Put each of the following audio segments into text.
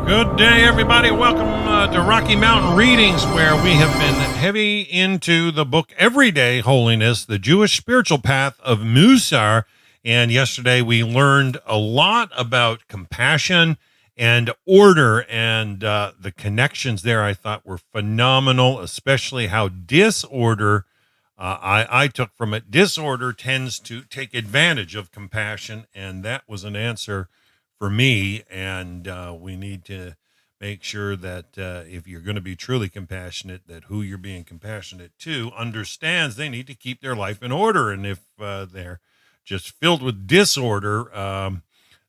Good day, everybody. Welcome to Rocky Mountain Readings, where we have been heavy into the book Everyday Holiness, the Jewish spiritual path of Mussar. And yesterday we learned a lot about compassion and order, and the connections there I thought were phenomenal, especially how disorder, I took from it, disorder tends to take advantage of compassion, and that was an answer for me. And we need to make sure that if you're going to be truly compassionate, that who you're being compassionate to understands they need to keep their life in order. And if they're just filled with disorder,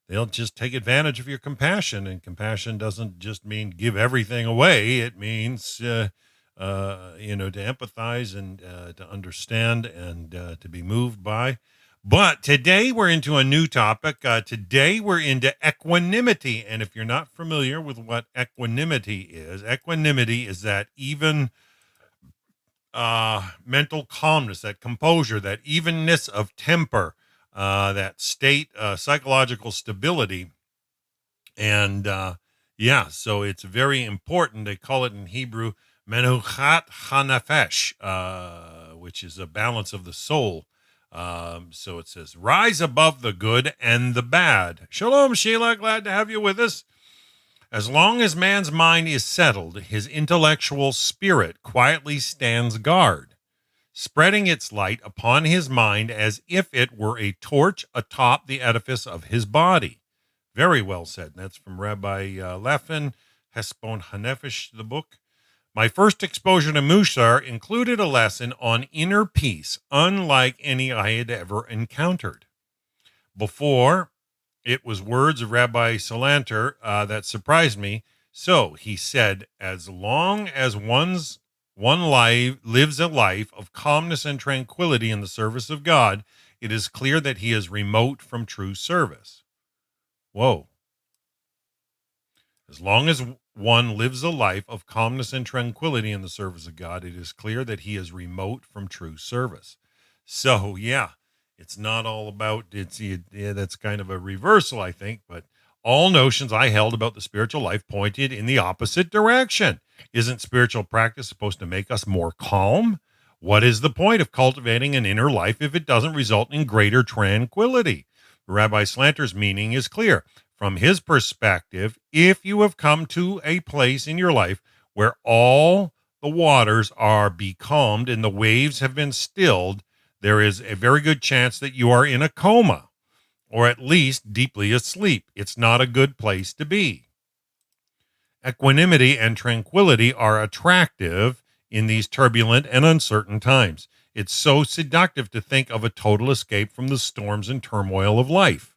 they'll just take advantage of your compassion. And compassion doesn't just mean give everything away. It means, to empathize and to understand and to be moved by. But today we're into a new topic. Today we're into equanimity. And if you're not familiar with what equanimity is that even mental calmness, that composure, that evenness of temper, that state, psychological stability. And so it's very important. They call it in Hebrew, menuchat hanefesh, which is a balance of the soul. So it says, rise above the good and the bad. Shalom, Sheila. Glad to have you with us. As long as man's mind is settled, his intellectual spirit quietly stands guard, spreading its light upon his mind as if it were a torch atop the edifice of his body. Very well said. That's from Rabbi Lefin, Hespon Hanefesh, the book. My first exposure to Mussar included a lesson on inner peace, unlike any I had ever encountered. Before, it was words of Rabbi Salanter that surprised me. So he said, as long as one lives a life of calmness and tranquility in the service of God, it is clear that he is remote from true service. Whoa. As long as one lives a life of calmness and tranquility in the service of God, it is clear that he is remote from true service. So, it's not all about, that's kind of a reversal, I think, but all notions I held about the spiritual life pointed in the opposite direction. Isn't spiritual practice supposed to make us more calm? What is the point of cultivating an inner life if it doesn't result in greater tranquility? Rabbi Slanter's meaning is clear. From his perspective, if you have come to a place in your life where all the waters are becalmed and the waves have been stilled, there is a very good chance that you are in a coma, or at least deeply asleep. It's not a good place to be. Equanimity and tranquility are attractive in these turbulent and uncertain times. It's so seductive to think of a total escape from the storms and turmoil of life.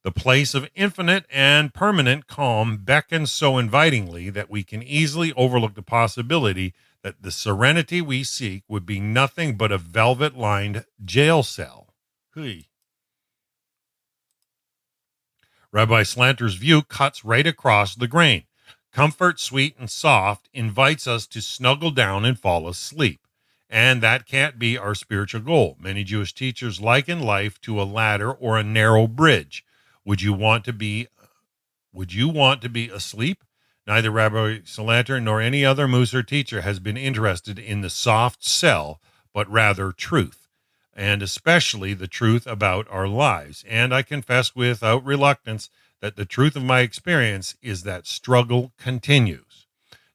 The place of infinite and permanent calm beckons so invitingly that we can easily overlook the possibility that the serenity we seek would be nothing but a velvet-lined jail cell. Rabbi Slanter's view cuts right across the grain. Comfort, sweet and soft, invites us to snuggle down and fall asleep. And that can't be our spiritual goal. Many Jewish teachers liken life to a ladder or a narrow bridge. Would you want to be asleep? Neither Rabbi Salanter nor any other Mussar teacher has been interested in the soft cell, but rather truth, and especially the truth about our lives. And I confess without reluctance that the truth of my experience is that struggle continues.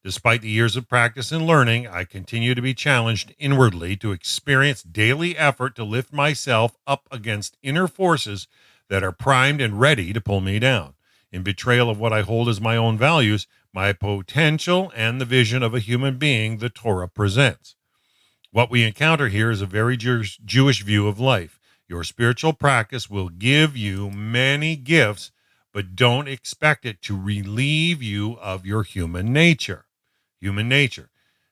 Despite the years of practice and learning, I continue to be challenged inwardly to experience daily effort to lift myself up against inner forces that are primed and ready to pull me down. In betrayal of what I hold as my own values, my potential, and the vision of a human being the Torah presents. What we encounter here is a very Jewish view of life. Your spiritual practice will give you many gifts, but don't expect it to relieve you of your human nature.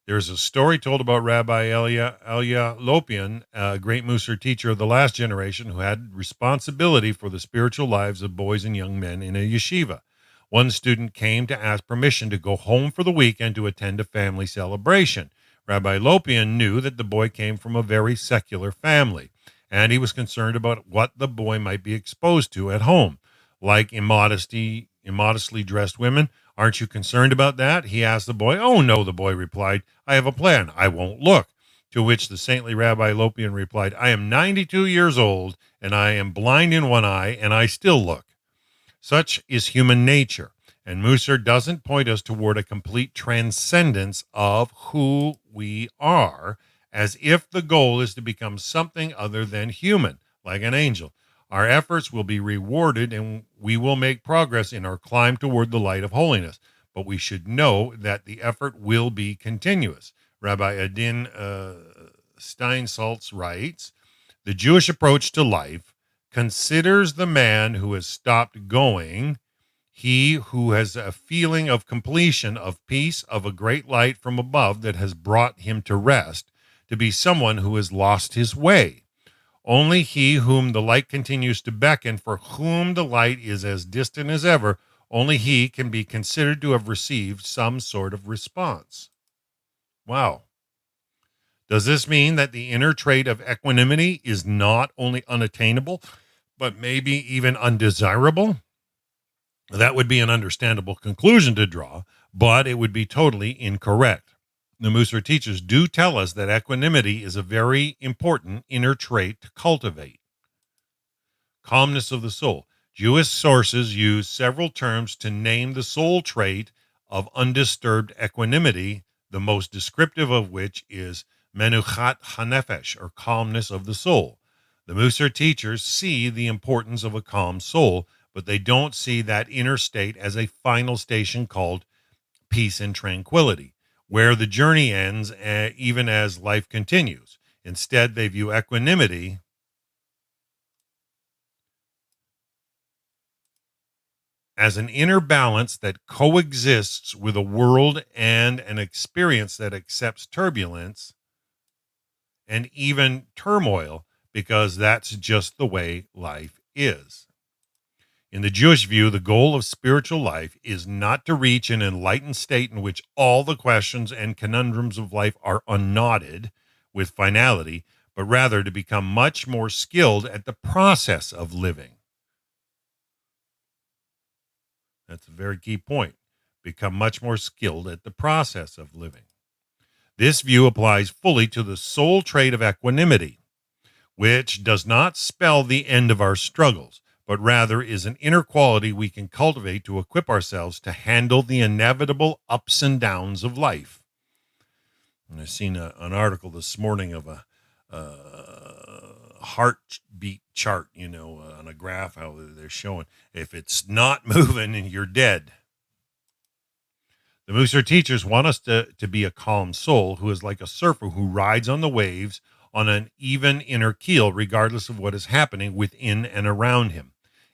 There's a story told about Rabbi Elia Lopian, a great Mussar teacher of the last generation who had responsibility for the spiritual lives of boys and young men in a yeshiva. One student came to ask permission to go home for the weekend to attend a family celebration. Rabbi Lopian knew that the boy came from a very secular family, and he was concerned about what the boy might be exposed to at home. Like immodestly dressed women, Aren't you concerned about that? He asked the boy. Oh, no, the boy replied. I have a plan. I won't look. To which the saintly Rabbi Lopian replied, I am 92 years old, and I am blind in one eye, and I still look. Such is human nature. And Mussar doesn't point us toward a complete transcendence of who we are, as if the goal is to become something other than human, like an angel. Our efforts will be rewarded and we will make progress in our climb toward the light of holiness. But we should know that the effort will be continuous. Rabbi Adin Steinsaltz writes, the Jewish approach to life considers the man who has stopped going, he who has a feeling of completion, of peace, of a great light from above that has brought him to rest, to be someone who has lost his way. Only he whom the light continues to beckon, for whom the light is as distant as ever, only he can be considered to have received some sort of response. Wow. Does this mean that the inner trait of equanimity is not only unattainable, but maybe even undesirable? That would be an understandable conclusion to draw, but it would be totally incorrect. The Mussar teachers do tell us that equanimity is a very important inner trait to cultivate. Calmness of the soul. Jewish sources use several terms to name the soul trait of undisturbed equanimity, the most descriptive of which is menuchat hanefesh, or calmness of the soul. The Mussar teachers see the importance of a calm soul, but they don't see that inner state as a final station called peace and tranquility, where the journey ends even as life continues. Instead, they view equanimity as an inner balance that coexists with a world and an experience that accepts turbulence and even turmoil, because that's just the way life is. In the Jewish view, the goal of spiritual life is not to reach an enlightened state in which all the questions and conundrums of life are unknotted with finality, but rather to become much more skilled at the process of living. That's a very key point. Become much more skilled at the process of living. This view applies fully to the soul trait of equanimity, which does not spell the end of our struggles, but rather is an inner quality we can cultivate to equip ourselves to handle the inevitable ups and downs of life. And I've seen an article this morning of a heartbeat chart, on a graph, how they're showing if it's not moving and you're dead. The Mussar teachers want us to be a calm soul who is like a surfer who rides on the waves on an even inner keel, regardless of what is happening within and around him.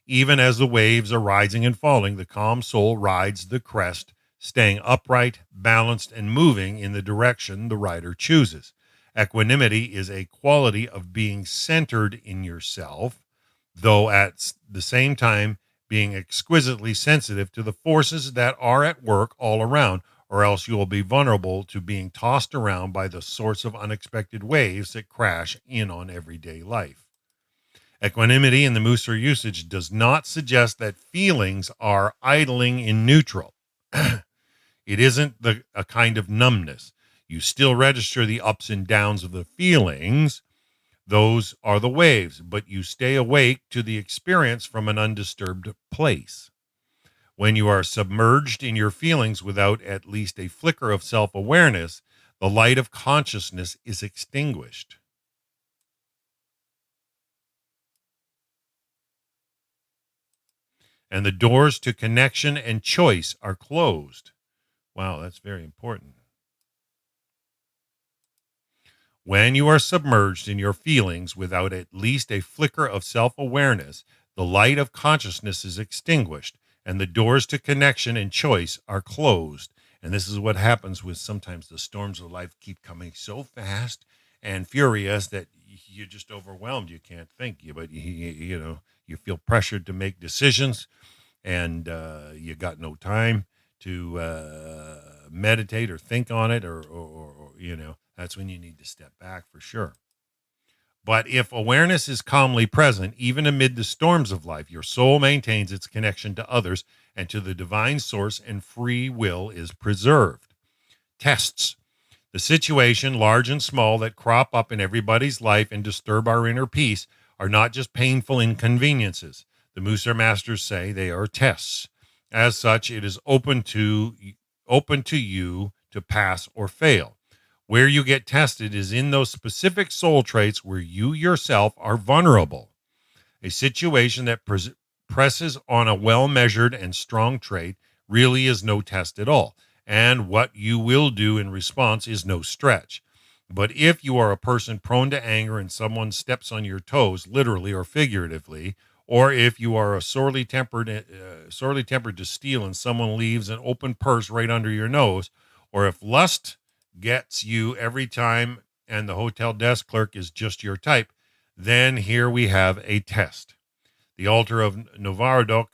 Even as the waves are rising and falling, the calm soul rides the crest, staying upright, balanced, and moving in the direction the rider chooses. Equanimity is a quality of being centered in yourself, though at the same time being exquisitely sensitive to the forces that are at work all around, or else you will be vulnerable to being tossed around by the sorts of unexpected waves that crash in on everyday life. Equanimity in the Mussar usage does not suggest that feelings are idling in neutral. It isn't a kind of numbness. You still register the ups and downs of the feelings. Those are the waves, but you stay awake to the experience from an undisturbed place. When you are submerged in your feelings without at least a flicker of self-awareness, the light of consciousness is extinguished. And the doors to connection and choice are closed. Wow, that's very important. When you are submerged in your feelings without at least a flicker of self-awareness, the light of consciousness is extinguished and the doors to connection and choice are closed. And this is what happens with sometimes the storms of life keep coming so fast and furious that you're just overwhelmed. You can't think, but you feel pressured to make decisions, and you got no time to meditate or think on it, or that's when you need to step back for sure. But if awareness is calmly present, even amid the storms of life, your soul maintains its connection to others and to the divine source, and free will is preserved. Tests. The situation, large and small, that crop up in everybody's life and disturb our inner peace are not just painful inconveniences. The Mussar masters say they are tests. As such, it is open to you to pass or fail. Where you get tested is in those specific soul traits where you yourself are vulnerable. A situation that presses on a well-measured and strong trait really is no test at all, and what you will do in response is no stretch. But if you are a person prone to anger and someone steps on your toes, literally or figuratively, or if you are a sorely tempered to steal and someone leaves an open purse right under your nose, or if lust gets you every time and the hotel desk clerk is just your type, then here we have a test. The altar of Novardok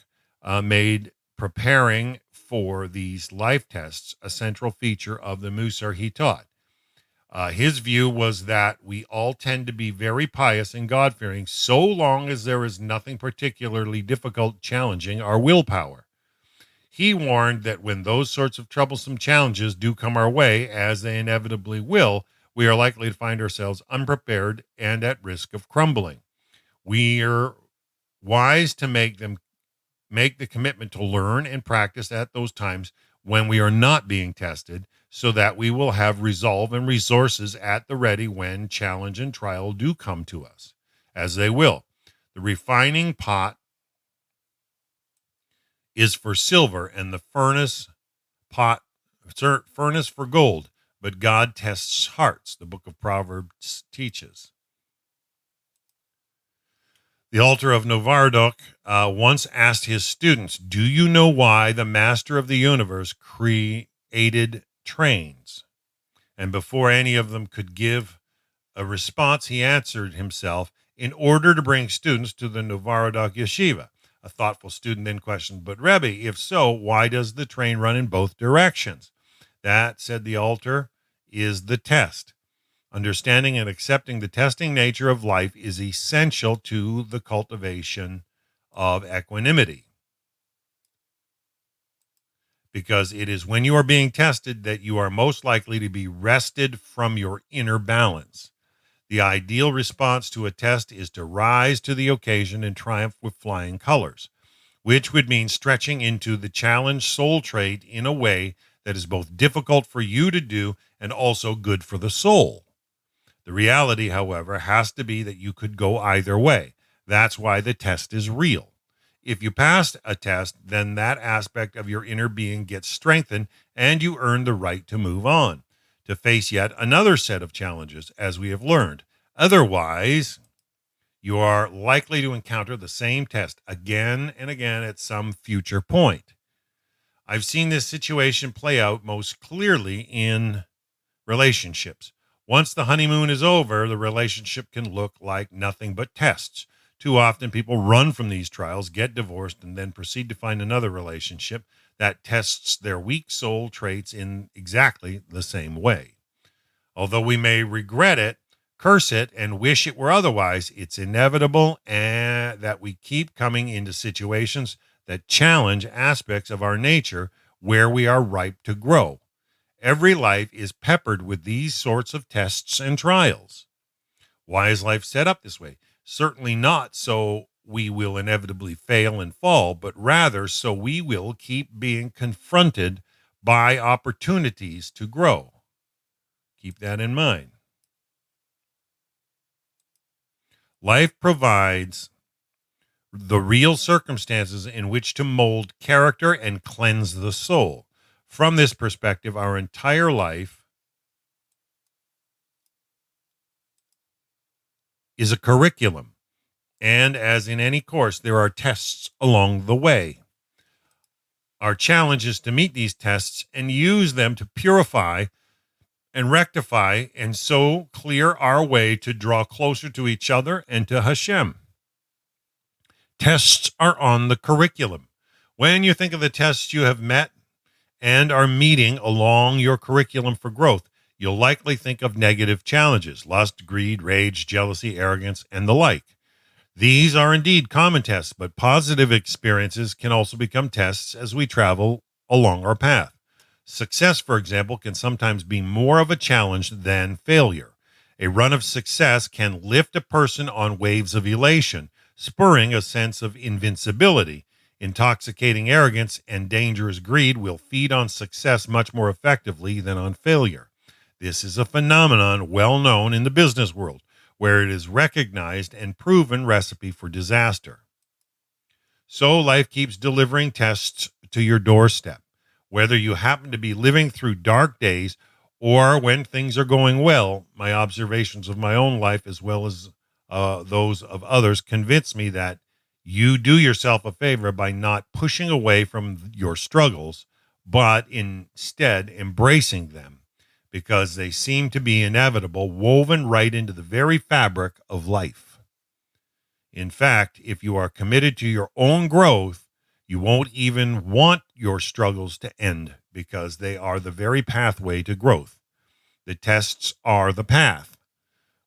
made preparing for these life tests a central feature of the Mussar he taught. His view was that we all tend to be very pious and God-fearing so long as there is nothing particularly difficult challenging our willpower. He warned that when those sorts of troublesome challenges do come our way, as they inevitably will, we are likely to find ourselves unprepared and at risk of crumbling. We are wise to make the commitment to learn and practice at those times when we are not being tested, so that we will have resolve and resources at the ready when challenge and trial do come to us, as they will. The refining pot is for silver and the furnace for gold, but God tests hearts, the book of Proverbs teaches. The altar of Novardok once asked his students, do you know why the master of the universe created trains? And before any of them could give a response, he answered himself, in order to bring students to the Novardok yeshiva. A thoughtful student then questioned, but Rebbe, if so, why does the train run in both directions? That, said the altar, is the test. Understanding and accepting the testing nature of life is essential to the cultivation of equanimity, because it is when you are being tested that you are most likely to be wrested from your inner balance. The ideal response to a test is to rise to the occasion and triumph with flying colors, which would mean stretching into the challenged soul trait in a way that is both difficult for you to do and also good for the soul. The reality, however, has to be that you could go either way. That's why the test is real. If you pass a test, then that aspect of your inner being gets strengthened and you earn the right to move on, to face yet another set of challenges, as we have learned. Otherwise, you are likely to encounter the same test again and again at some future point. I've seen this situation play out most clearly in relationships. Once the honeymoon is over, the relationship can look like nothing but tests. Too often people run from these trials, get divorced, and then proceed to find another relationship that tests their weak soul traits in exactly the same way. Although we may regret it, curse it, and wish it were otherwise, it's inevitable and that we keep coming into situations that challenge aspects of our nature where we are ripe to grow. Every life is peppered with these sorts of tests and trials. Why is life set up this way? Certainly not so we will inevitably fail and fall, but rather so we will keep being confronted by opportunities to grow. Keep that in mind. Life provides the real circumstances in which to mold character and cleanse the soul. From this perspective, our entire life is a curriculum, and as in any course, there are tests along the way. Our challenge is to meet these tests and use them to purify and rectify and so clear our way to draw closer to each other and to Hashem. Tests are on the curriculum. When you think of the tests you have met and are meeting along your curriculum for growth, You'll likely think of negative challenges: lust, greed, rage, jealousy, arrogance, and the like. These are indeed common tests, but positive experiences can also become tests as we travel along our path. Success, for example, can sometimes be more of a challenge than failure. A run of success can lift a person on waves of elation, spurring a sense of invincibility. Intoxicating arrogance and dangerous greed will feed on success much more effectively than on failure. This is a phenomenon well known in the business world, where it is recognized and proven recipe for disaster. So life keeps delivering tests to your doorstep. Whether you happen to be living through dark days or when things are going well, my observations of my own life as well as those of others convince me that you do yourself a favor by not pushing away from your struggles, but instead embracing them, because they seem to be inevitable, woven right into the very fabric of life. In fact, if you are committed to your own growth, you won't even want your struggles to end, because they are the very pathway to growth. The tests are the path.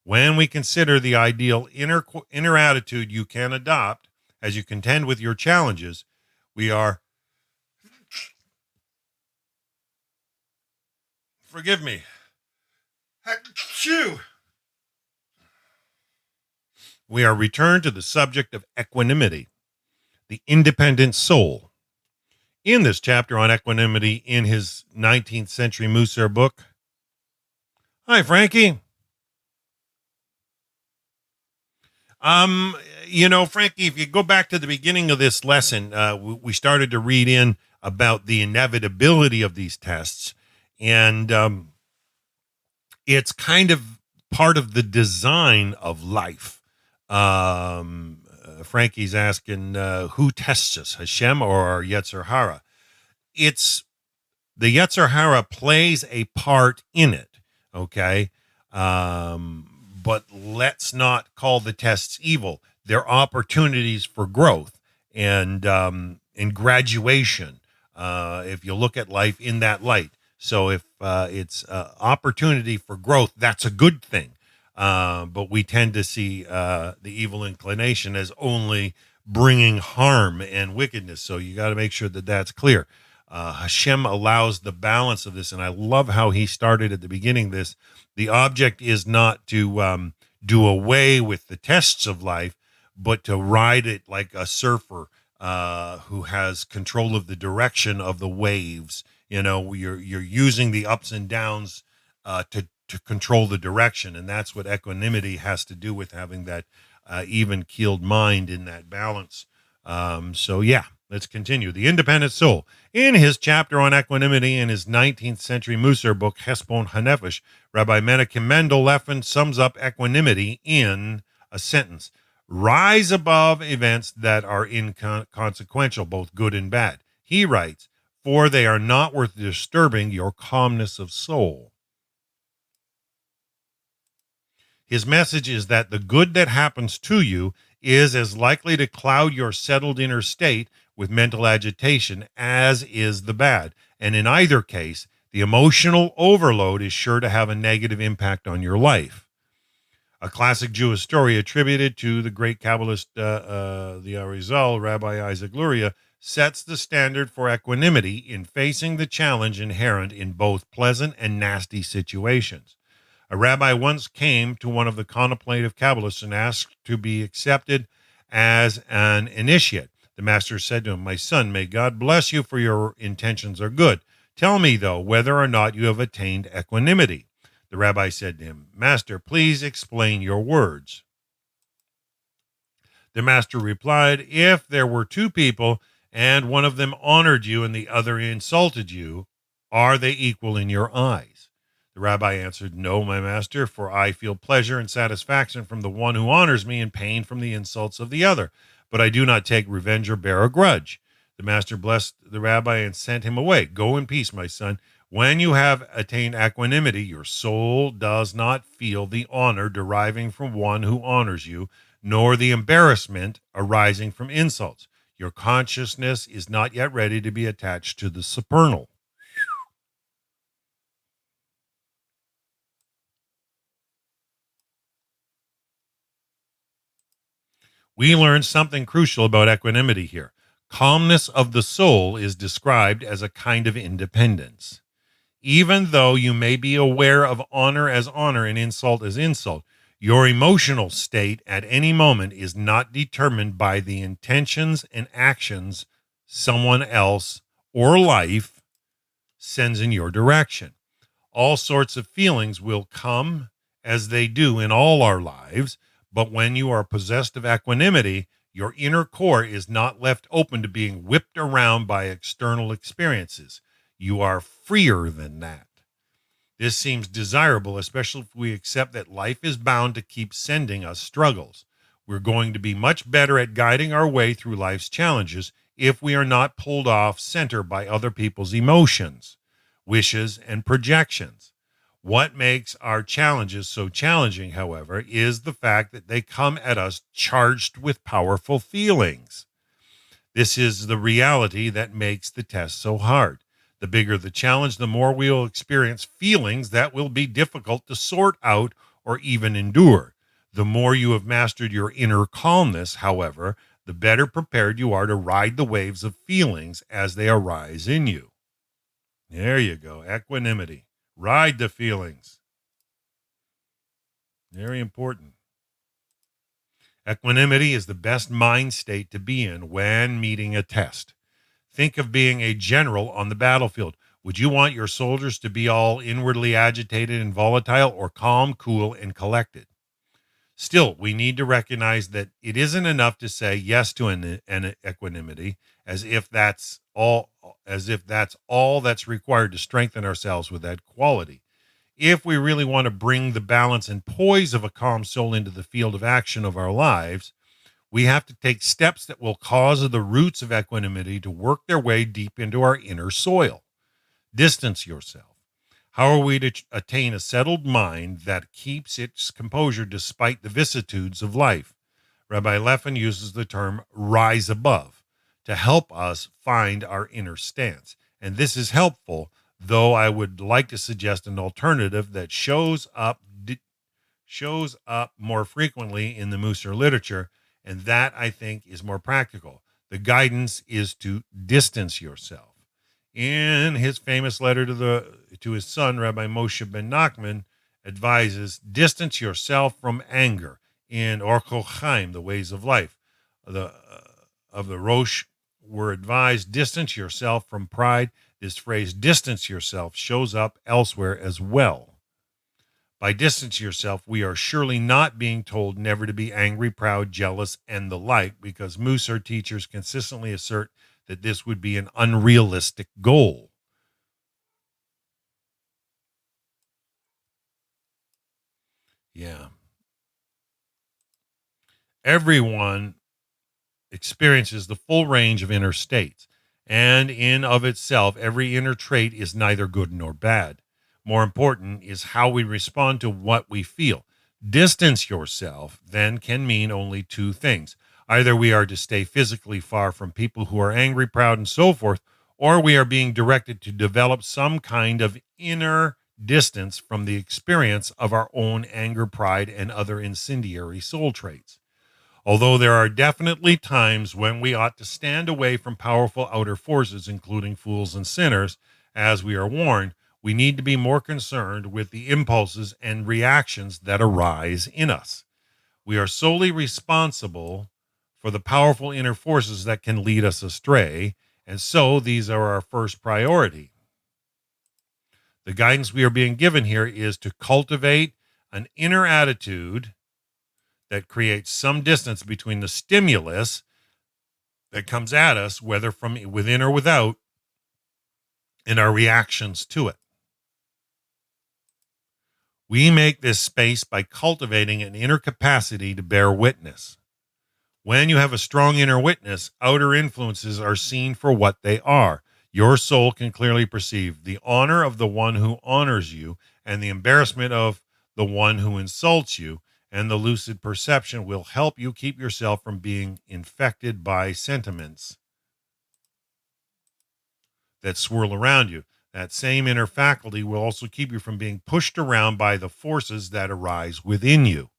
When we consider the ideal inner attitude you can adopt as you contend with your challenges, we are, forgive me, Achoo! We are returned to the subject of equanimity, the independent soul. In this chapter on equanimity in his 19th century Mussar book. Hi, Frankie. Frankie, if you go back to the beginning of this lesson, we started to read in about the inevitability of these tests, and it's kind of part of the design of life. Frankie's asking, who tests us, Hashem or Yetzer Hara? It's the Yetzer Hara plays a part in it, okay? But let's not call the tests evil. They're opportunities for growth and graduation, if you look at life in that light. So if it's opportunity for growth, that's a good thing. But we tend to see the evil inclination as only bringing harm and wickedness. So you got to make sure that that's clear. Hashem allows the balance of this, and I love how he started at the beginning this. The object is not to do away with the tests of life, but to ride it like a surfer who has control of the direction of the waves. You know, you're using the ups and downs to control the direction, and that's what equanimity has to do with, having that even-keeled mind in that balance. Let's continue. The independent soul. In his chapter on equanimity in his 19th century Mussar book, Hespon Hanefesh, Rabbi Menachem Mendel Leffin sums up equanimity in a sentence: rise above events that are inconsequential, both good and bad. He writes, for they are not worth disturbing your calmness of soul. His message is that the good that happens to you is as likely to cloud your settled inner state with mental agitation as is the bad. And in either case, the emotional overload is sure to have a negative impact on your life. A classic Jewish story attributed to the great Kabbalist, the Arizal, Rabbi Isaac Luria, sets the standard for equanimity in facing the challenge inherent in both pleasant and nasty situations. A rabbi once came to one of the contemplative Kabbalists and asked to be accepted as an initiate. The master said to him, my son, may God bless you, for your intentions are good. Tell me, though, whether or not you have attained equanimity. The rabbi said to him, Master, please explain your words. The master replied, if there were two people and one of them honored you and the other insulted you, are they equal in your eyes? The rabbi answered, no, my master, for I feel pleasure and satisfaction from the one who honors me and pain from the insults of the other. But I do not take revenge or bear a grudge. The master blessed the rabbi and sent him away. Go in peace, my son. When you have attained equanimity, your soul does not feel the honor deriving from one who honors you, nor the embarrassment arising from insults. Your consciousness is not yet ready to be attached to the supernal. We learn something crucial about equanimity here. Calmness of the soul is described as a kind of independence. Even though you may be aware of honor as honor and insult as insult, your emotional state at any moment is not determined by the intentions and actions someone else or life sends in your direction. All sorts of feelings will come as they do in all our lives, but when you are possessed of equanimity, your inner core is not left open to being whipped around by external experiences. You are freer than that. This seems desirable, especially if we accept that life is bound to keep sending us struggles. We're going to be much better at guiding our way through life's challenges if we are not pulled off center by other people's emotions, wishes, and projections. What makes our challenges so challenging, however, is the fact that they come at us charged with powerful feelings. This is the reality that makes the test so hard. The bigger the challenge, the more we will experience feelings that will be difficult to sort out or even endure. The more you have mastered your inner calmness, however, the better prepared you are to ride the waves of feelings as they arise in you. There you go. Equanimity. Ride the feelings. Very important. Equanimity is the best mind state to be in when meeting a test. Think of being a general on the battlefield. Would you want your soldiers to be all inwardly agitated and volatile, or calm, cool, and collected? Still, we need to recognize that it isn't enough to say yes to an equanimity as if that's all that's required to strengthen ourselves with that quality. If we really want to bring the balance and poise of a calm soul into the field of action of our lives, we have to take steps that will cause the roots of equanimity to work their way deep into our inner soil. Distance yourself. How are we to attain a settled mind that keeps its composure despite the vicissitudes of life? Rabbi Leffen uses the term rise above to help us find our inner stance. And this is helpful, though I would like to suggest an alternative that shows up more frequently in the Mussar literature, and that I think is more practical. The guidance is to distance yourself. In his famous letter to his son, Rabbi Moshe ben Nachman advises, distance yourself from anger. In Orchot Chaim, the ways of life, of the Rosh were advised, distance yourself from pride. This phrase, distance yourself, shows up elsewhere as well. By distance yourself, we are surely not being told never to be angry, proud, jealous, and the like, because Mussar teachers consistently assert that this would be an unrealistic goal. Yeah. Everyone experiences the full range of inner states, and in of itself, every inner trait is neither good nor bad. More important is how we respond to what we feel. Distance yourself then can mean only two things. Either we are to stay physically far from people who are angry, proud, and so forth, or we are being directed to develop some kind of inner distance from the experience of our own anger, pride, and other incendiary soul traits. Although there are definitely times when we ought to stand away from powerful outer forces, including fools and sinners, as we are warned, we need to be more concerned with the impulses and reactions that arise in us. We are solely responsible for the powerful inner forces that can lead us astray, and so these are our first priority. The guidance we are being given here is to cultivate an inner attitude that creates some distance between the stimulus that comes at us, whether from within or without, and our reactions to it. We make this space by cultivating an inner capacity to bear witness. When you have a strong inner witness, outer influences are seen for what they are. Your soul can clearly perceive the honor of the one who honors you and the embarrassment of the one who insults you, and the lucid perception will help you keep yourself from being infected by sentiments that swirl around you. That same inner faculty will also keep you from being pushed around by the forces that arise within you.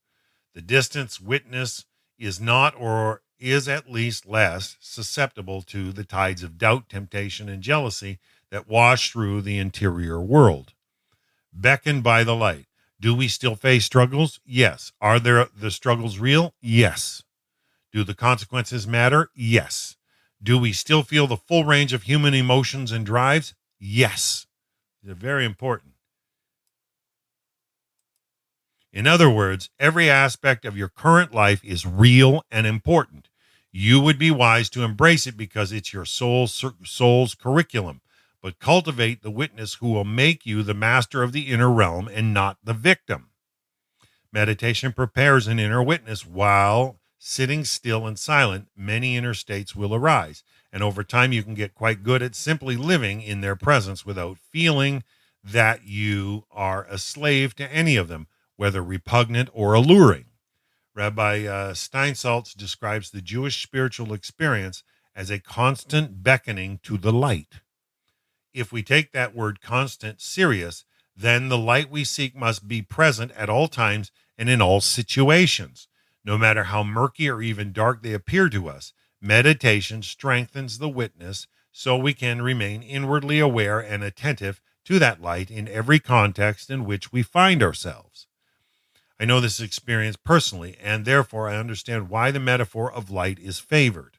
The distance witness is not, or is at least less, susceptible to the tides of doubt, temptation, and jealousy that wash through the interior world. Beckoned by the light. Do we still face struggles? Yes. Are the struggles real? Yes. Do the consequences matter? Yes. Do we still feel the full range of human emotions and drives? Yes. They're very important. In other words, every aspect of your current life is real and important. You would be wise to embrace it because it's your soul's curriculum. But cultivate the witness who will make you the master of the inner realm and not the victim. Meditation prepares an inner witness. While sitting still and silent, many inner states will arise. And over time, you can get quite good at simply living in their presence without feeling that you are a slave to any of them, whether repugnant or alluring. Rabbi Steinsaltz describes the Jewish spiritual experience as a constant beckoning to the light. If we take that word constant serious, then the light we seek must be present at all times and in all situations. No matter how murky or even dark they appear to us, meditation strengthens the witness so we can remain inwardly aware and attentive to that light in every context in which we find ourselves. I know this experience personally, and therefore I understand why the metaphor of light is favored.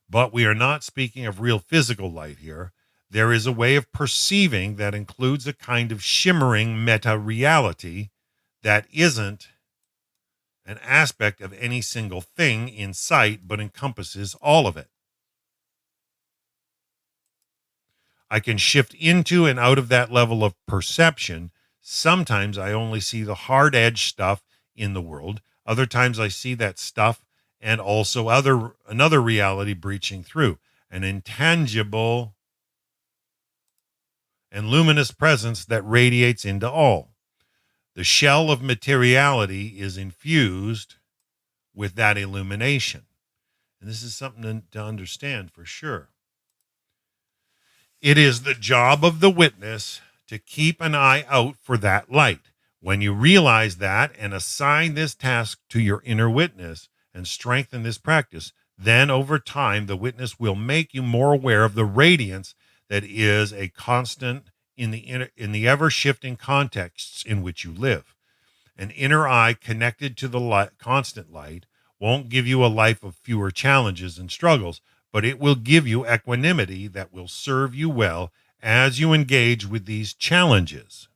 But we are not speaking of real physical light here. There is a way of perceiving that includes a kind of shimmering meta-reality that isn't an aspect of any single thing in sight, but encompasses all of it. I can shift into and out of that level of perception. Sometimes I only see the hard edge stuff in the world. Other times I see that stuff and also another reality breaching through, an intangible and luminous presence that radiates into all. The shell of materiality is infused with that illumination. And this is something to understand for sure. It is the job of the witness to keep an eye out for that light. When you realize that and assign this task to your inner witness and strengthen this practice, then over time the witness will make you more aware of the radiance that is a constant in the ever-shifting contexts in which you live. An inner eye connected to the constant light won't give you a life of fewer challenges and struggles, but it will give you equanimity that will serve you well as you engage with these challenges.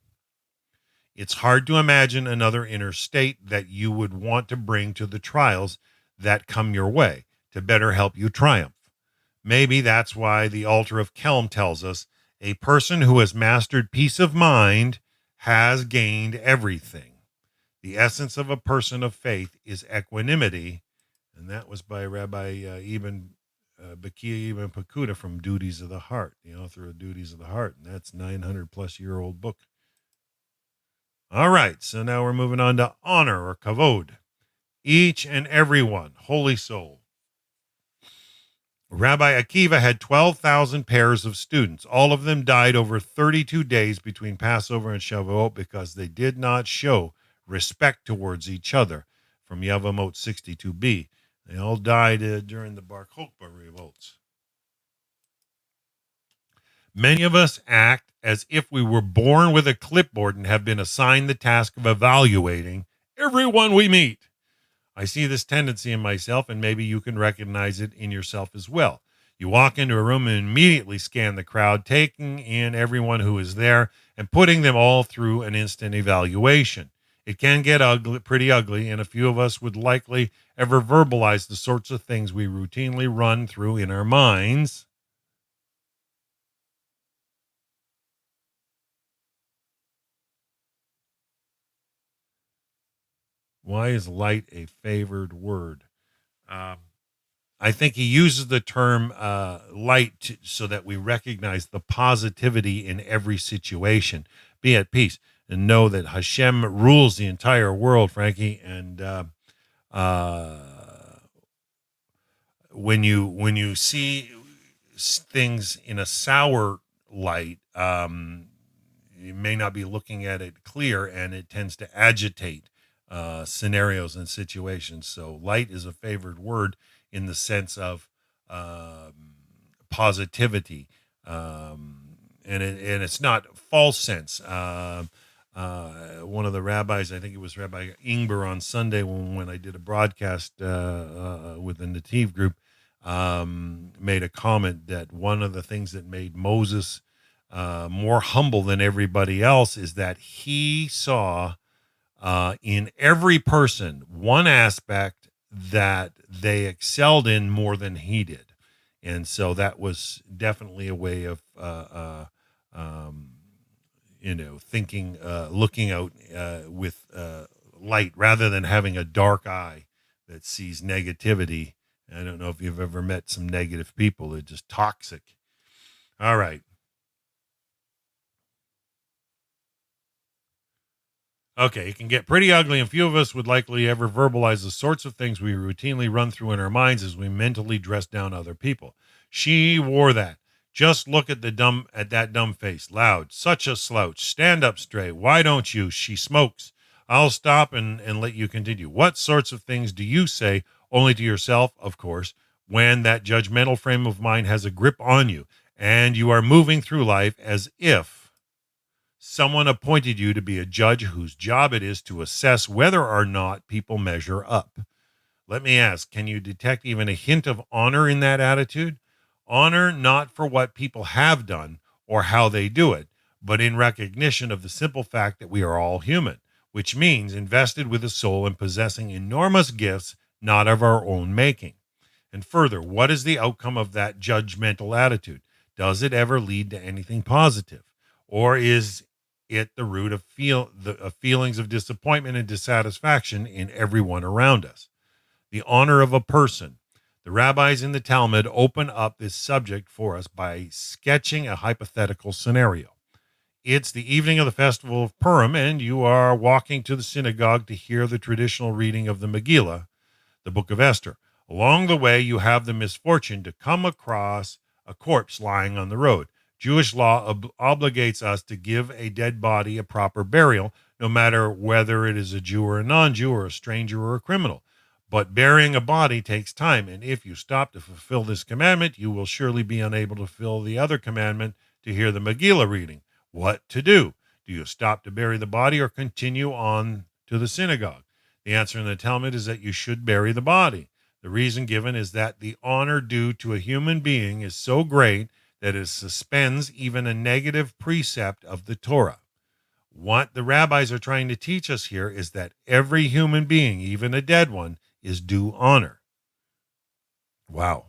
It's hard to imagine another inner state that you would want to bring to the trials that come your way to better help you triumph. Maybe that's why the altar of Kelm tells us a person who has mastered peace of mind has gained everything. The essence of a person of faith is equanimity, and that was by Rabbi Bekia Ibn Pakuda from Duties of the Heart, the author of Duties of the Heart, and that's 900-plus-year-old book. All right, so now we're moving on to honor or kavod. Each and every one, holy soul. Rabbi Akiva had 12,000 pairs of students. All of them died over 32 days between Passover and Shavuot because they did not show respect towards each other, from Yavamot 62b. They all died during the Bar Kokhba revolts. Many of us act as if we were born with a clipboard and have been assigned the task of evaluating everyone we meet. I see this tendency in myself, and maybe you can recognize it in yourself as well. You walk into a room and immediately scan the crowd, taking in everyone who is there and putting them all through an instant evaluation. It can get pretty ugly, and a few of us would likely ever verbalize the sorts of things we routinely run through in our minds. Why is light a favored word? I think he uses the term light so that we recognize the positivity in every situation. Be at peace and know that Hashem rules the entire world, Frankie. And when you see things in a sour light, you may not be looking at it clear, and it tends to agitate scenarios and situations. So light is a favored word in the sense of positivity, and it's not false sense. One of the rabbis, I think it was Rabbi Ingber on Sunday when I did a broadcast with the Nativ group, made a comment that one of the things that made Moses more humble than everybody else is that he saw in every person one aspect that they excelled in more than he did. And so that was definitely a way of, um, thinking, looking out with light rather than having a dark eye that sees negativity. I don't know if you've ever met some negative people. They're just toxic. All right. Okay, it can get pretty ugly, and few of us would likely ever verbalize the sorts of things we routinely run through in our minds as we mentally dress down other people. She wore that. Just look at that dumb face. Loud. Such a slouch. Stand up straight. Why don't you? She smokes. I'll stop and let you continue. What sorts of things do you say, only to yourself, of course, when that judgmental frame of mind has a grip on you and you are moving through life as if someone appointed you to be a judge whose job it is to assess whether or not people measure up? Let me ask, can you detect even a hint of honor in that attitude? Honor not for what people have done or how they do it, but in recognition of the simple fact that we are all human, which means invested with a soul and possessing enormous gifts not of our own making. And further, what is the outcome of that judgmental attitude? Does it ever lead to anything positive? Or is it the root of feelings of disappointment and dissatisfaction in everyone around us? The honor of a person. The rabbis in the Talmud open up this subject for us by sketching a hypothetical scenario. It's the evening of the festival of Purim, and you are walking to the synagogue to hear the traditional reading of the Megillah, the book of Esther. Along the way, you have the misfortune to come across a corpse lying on the road. Jewish law obligates us to give a dead body a proper burial, no matter whether it is a Jew or a non-Jew or a stranger or a criminal. But burying a body takes time, and if you stop to fulfill this commandment, you will surely be unable to fulfill the other commandment to hear the Megillah reading. What to do? Do you stop to bury the body or continue on to the synagogue? The answer in the Talmud is that you should bury the body. The reason given is that the honor due to a human being is so great that it suspends even a negative precept of the Torah. What the rabbis are trying to teach us here is that every human being, even a dead one, is due honor. Wow.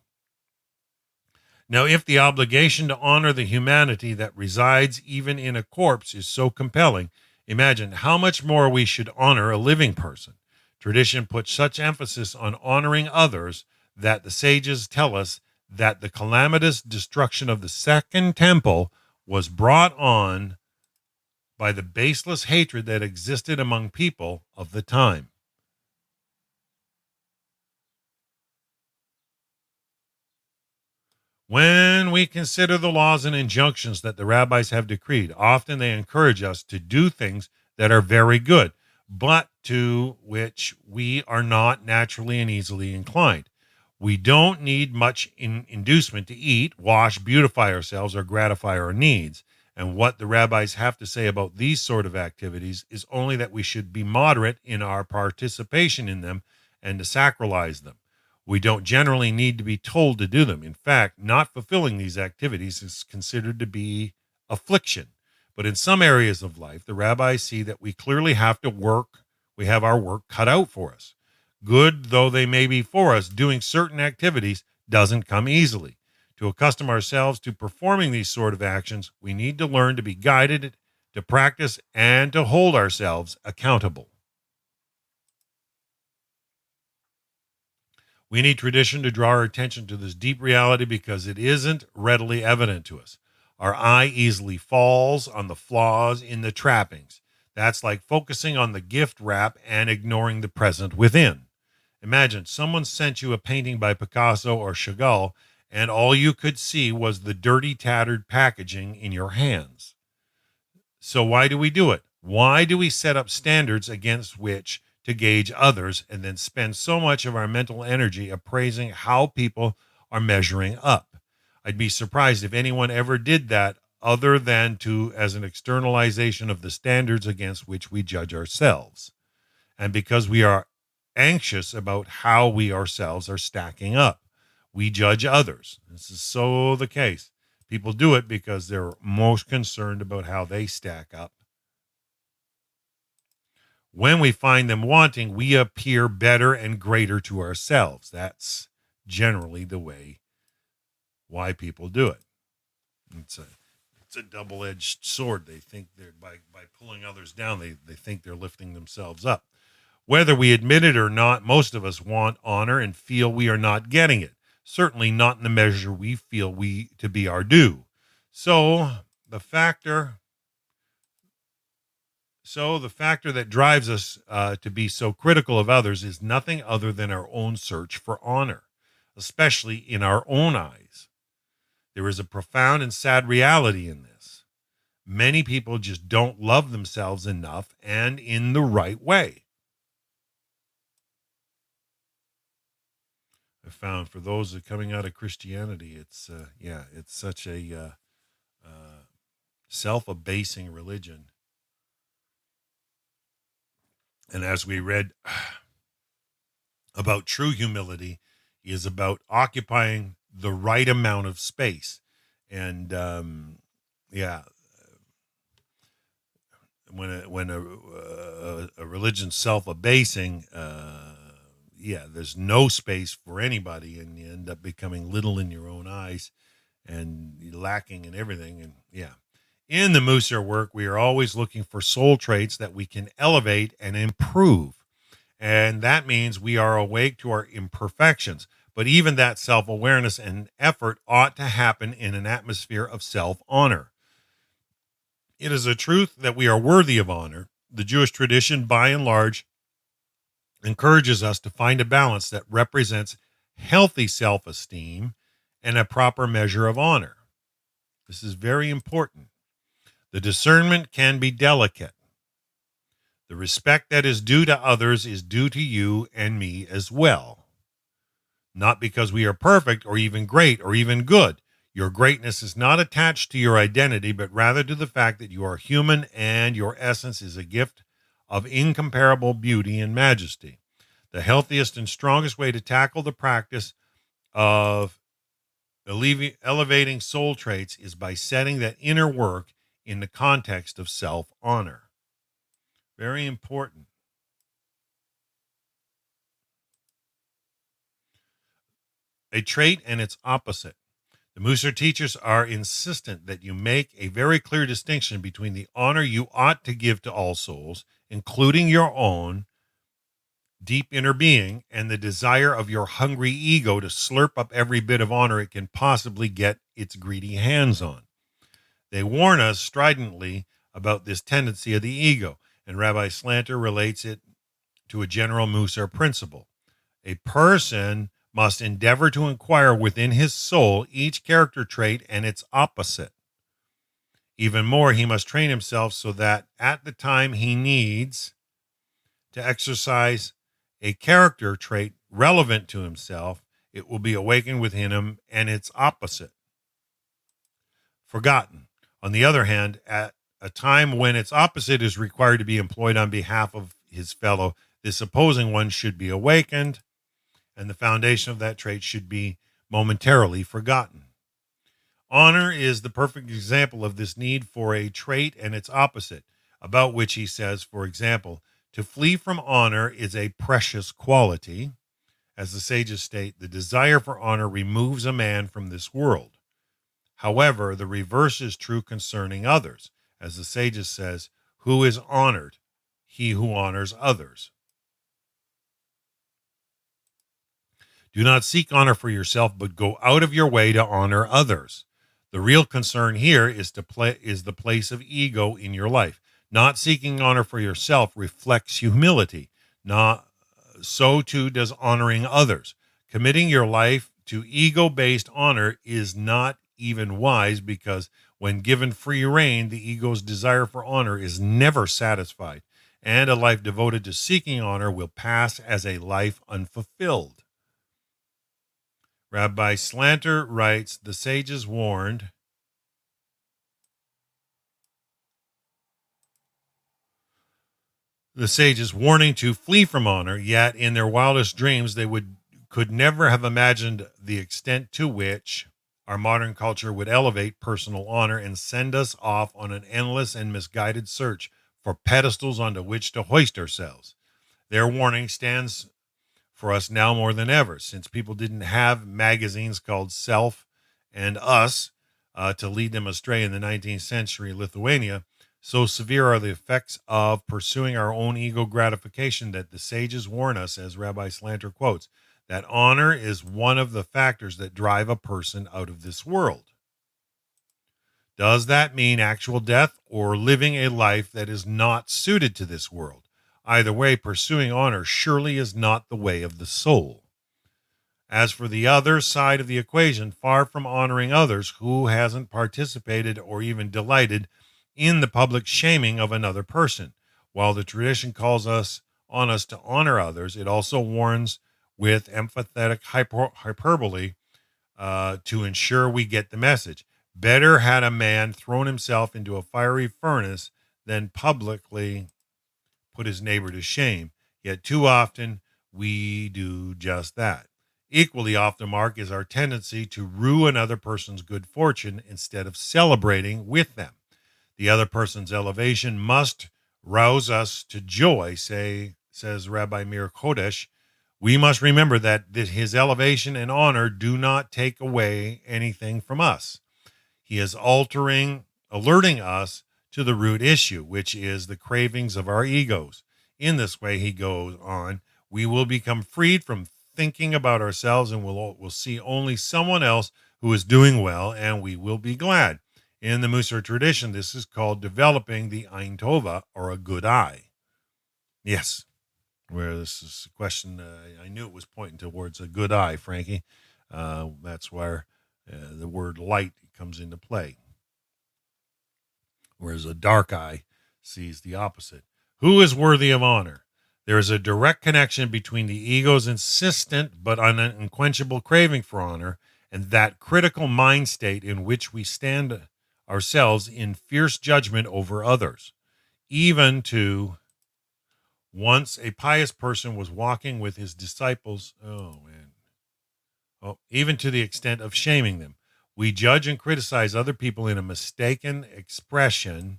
Now, if the obligation to honor the humanity that resides even in a corpse is so compelling, imagine how much more we should honor a living person. Tradition puts such emphasis on honoring others that the sages tell us that the calamitous destruction of the Second Temple was brought on by the baseless hatred that existed among people of the time. When we consider the laws and injunctions that the rabbis have decreed, often they encourage us to do things that are very good, but to which we are not naturally and easily inclined. We don't need much inducement to eat, wash, beautify ourselves, or gratify our needs. And what the rabbis have to say about these sort of activities is only that we should be moderate in our participation in them and to sacralize them. We don't generally need to be told to do them. In fact, not fulfilling these activities is considered to be affliction. But in some areas of life, the rabbis see that we clearly have to work. We have our work cut out for us. Good though they may be for us, doing certain activities doesn't come easily. To accustom ourselves to performing these sort of actions, we need to learn to be guided, to practice, and to hold ourselves accountable. We need tradition to draw our attention to this deep reality because it isn't readily evident to us. Our eye easily falls on the flaws in the trappings. That's like focusing on the gift wrap and ignoring the present within. Imagine someone sent you a painting by Picasso or Chagall, and all you could see was the dirty, tattered packaging in your hands. So why do we do it? Why do we set up standards against which to gauge others and then spend so much of our mental energy appraising how people are measuring up. I'd be surprised if anyone ever did that other than to as an externalization of the standards against which we judge ourselves. And because we are anxious about how we ourselves are stacking up, we judge others. This is so the case. People do it because they're most concerned about how they stack up. When we find them wanting, we appear better and greater to ourselves. That's generally the way why people do it. It's a double-edged sword. They think they're by pulling others down, they think they're lifting themselves up. Whether we admit it or not, most of us want honor and feel we are not getting it. Certainly not in the measure we feel we to be our due. So the factor that drives us to be so critical of others is nothing other than our own search for honor, especially in our own eyes. There is a profound and sad reality in this. Many people just don't love themselves enough and in the right way. I found for those that are coming out of Christianity, it's such a self-abasing religion. And as we read about true humility, is about occupying the right amount of space. And when a religion's self-abasing, there's no space for anybody, and you end up becoming little in your own eyes and lacking in everything. And in the Mussar work, we are always looking for soul traits that we can elevate and improve. And that means we are awake to our imperfections. But even that self-awareness and effort ought to happen in an atmosphere of self-honor. It is a truth that we are worthy of honor. The Jewish tradition, by and large, encourages us to find a balance that represents healthy self-esteem and a proper measure of honor. This is very important. The discernment can be delicate. The respect that is due to others is due to you and me as well. Not because we are perfect or even great or even good. Your greatness is not attached to your identity, but rather to the fact that you are human and your essence is a gift of incomparable beauty and majesty. The healthiest and strongest way to tackle the practice of elevating soul traits is by setting that inner work in the context of self-honor. Very important. A trait and its opposite. The Mussar teachers are insistent that you make a very clear distinction between the honor you ought to give to all souls, including your own deep inner being, and the desire of your hungry ego to slurp up every bit of honor it can possibly get its greedy hands on. They warn us stridently about this tendency of the ego, and Rabbi Slanter relates it to a general Mussar principle. A person must endeavor to inquire within his soul each character trait and its opposite. Even more, he must train himself so that at the time he needs to exercise a character trait relevant to himself, it will be awakened within him and its opposite, forgotten. On the other hand, at a time when its opposite is required to be employed on behalf of his fellow, this opposing one should be awakened, and the foundation of that trait should be momentarily forgotten. Honor is the perfect example of this need for a trait and its opposite, about which he says, for example, to flee from honor is a precious quality. As the sages state, the desire for honor removes a man from this world. However, the reverse is true concerning others. As the sages says, who is honored? He who honors others. Do not seek honor for yourself, but go out of your way to honor others. The real concern here is the place of ego in your life. Not seeking honor for yourself reflects humility. So too does honoring others. Committing your life to ego-based honor is not even wise, because when given free rein, the ego's desire for honor is never satisfied, and a life devoted to seeking honor will pass as a life unfulfilled. Rabbi Slanter writes, the sages warned warning to flee from honor, yet in their wildest dreams they could never have imagined the extent to which our modern culture would elevate personal honor and send us off on an endless and misguided search for pedestals onto which to hoist ourselves. Their warning stands for us now more than ever, since people didn't have magazines called Self and Us to lead them astray in the 19th century Lithuania. So severe are the effects of pursuing our own ego gratification that the sages warn us, as Rabbi Slanter quotes, that honor is one of the factors that drive a person out of this world. Does that mean actual death or living a life that is not suited to this world? Either way, pursuing honor surely is not the way of the soul. As for the other side of the equation, far from honoring others, who hasn't participated or even delighted in the public shaming of another person? While the tradition calls on us to honor others, it also warns with emphatic hyperbole to ensure we get the message. Better had a man thrown himself into a fiery furnace than publicly put his neighbor to shame. Yet too often we do just that. Equally off the mark is our tendency to rue another person's good fortune instead of celebrating with them. The other person's elevation must rouse us to joy, says Rabbi Meir Kodesh. We must remember that his elevation and honor do not take away anything from us. He is alerting us to the root issue, which is the cravings of our egos. In this way, he goes on, we will become freed from thinking about ourselves and we'll see only someone else who is doing well, and we will be glad. In the Mussar tradition, this is called developing the Ein Tova, or a good eye. Yes, where this is a question, I knew it was pointing towards a good eye, Frankie. That's where the word light comes into play. Whereas a dark eye sees the opposite. Who is worthy of honor? There is a direct connection between the ego's insistent but unquenchable craving for honor and that critical mind state in which we stand ourselves in fierce judgment over others. Even to once a pious person was walking with his disciples, even to the extent of shaming them. We judge and criticize other people in a mistaken expression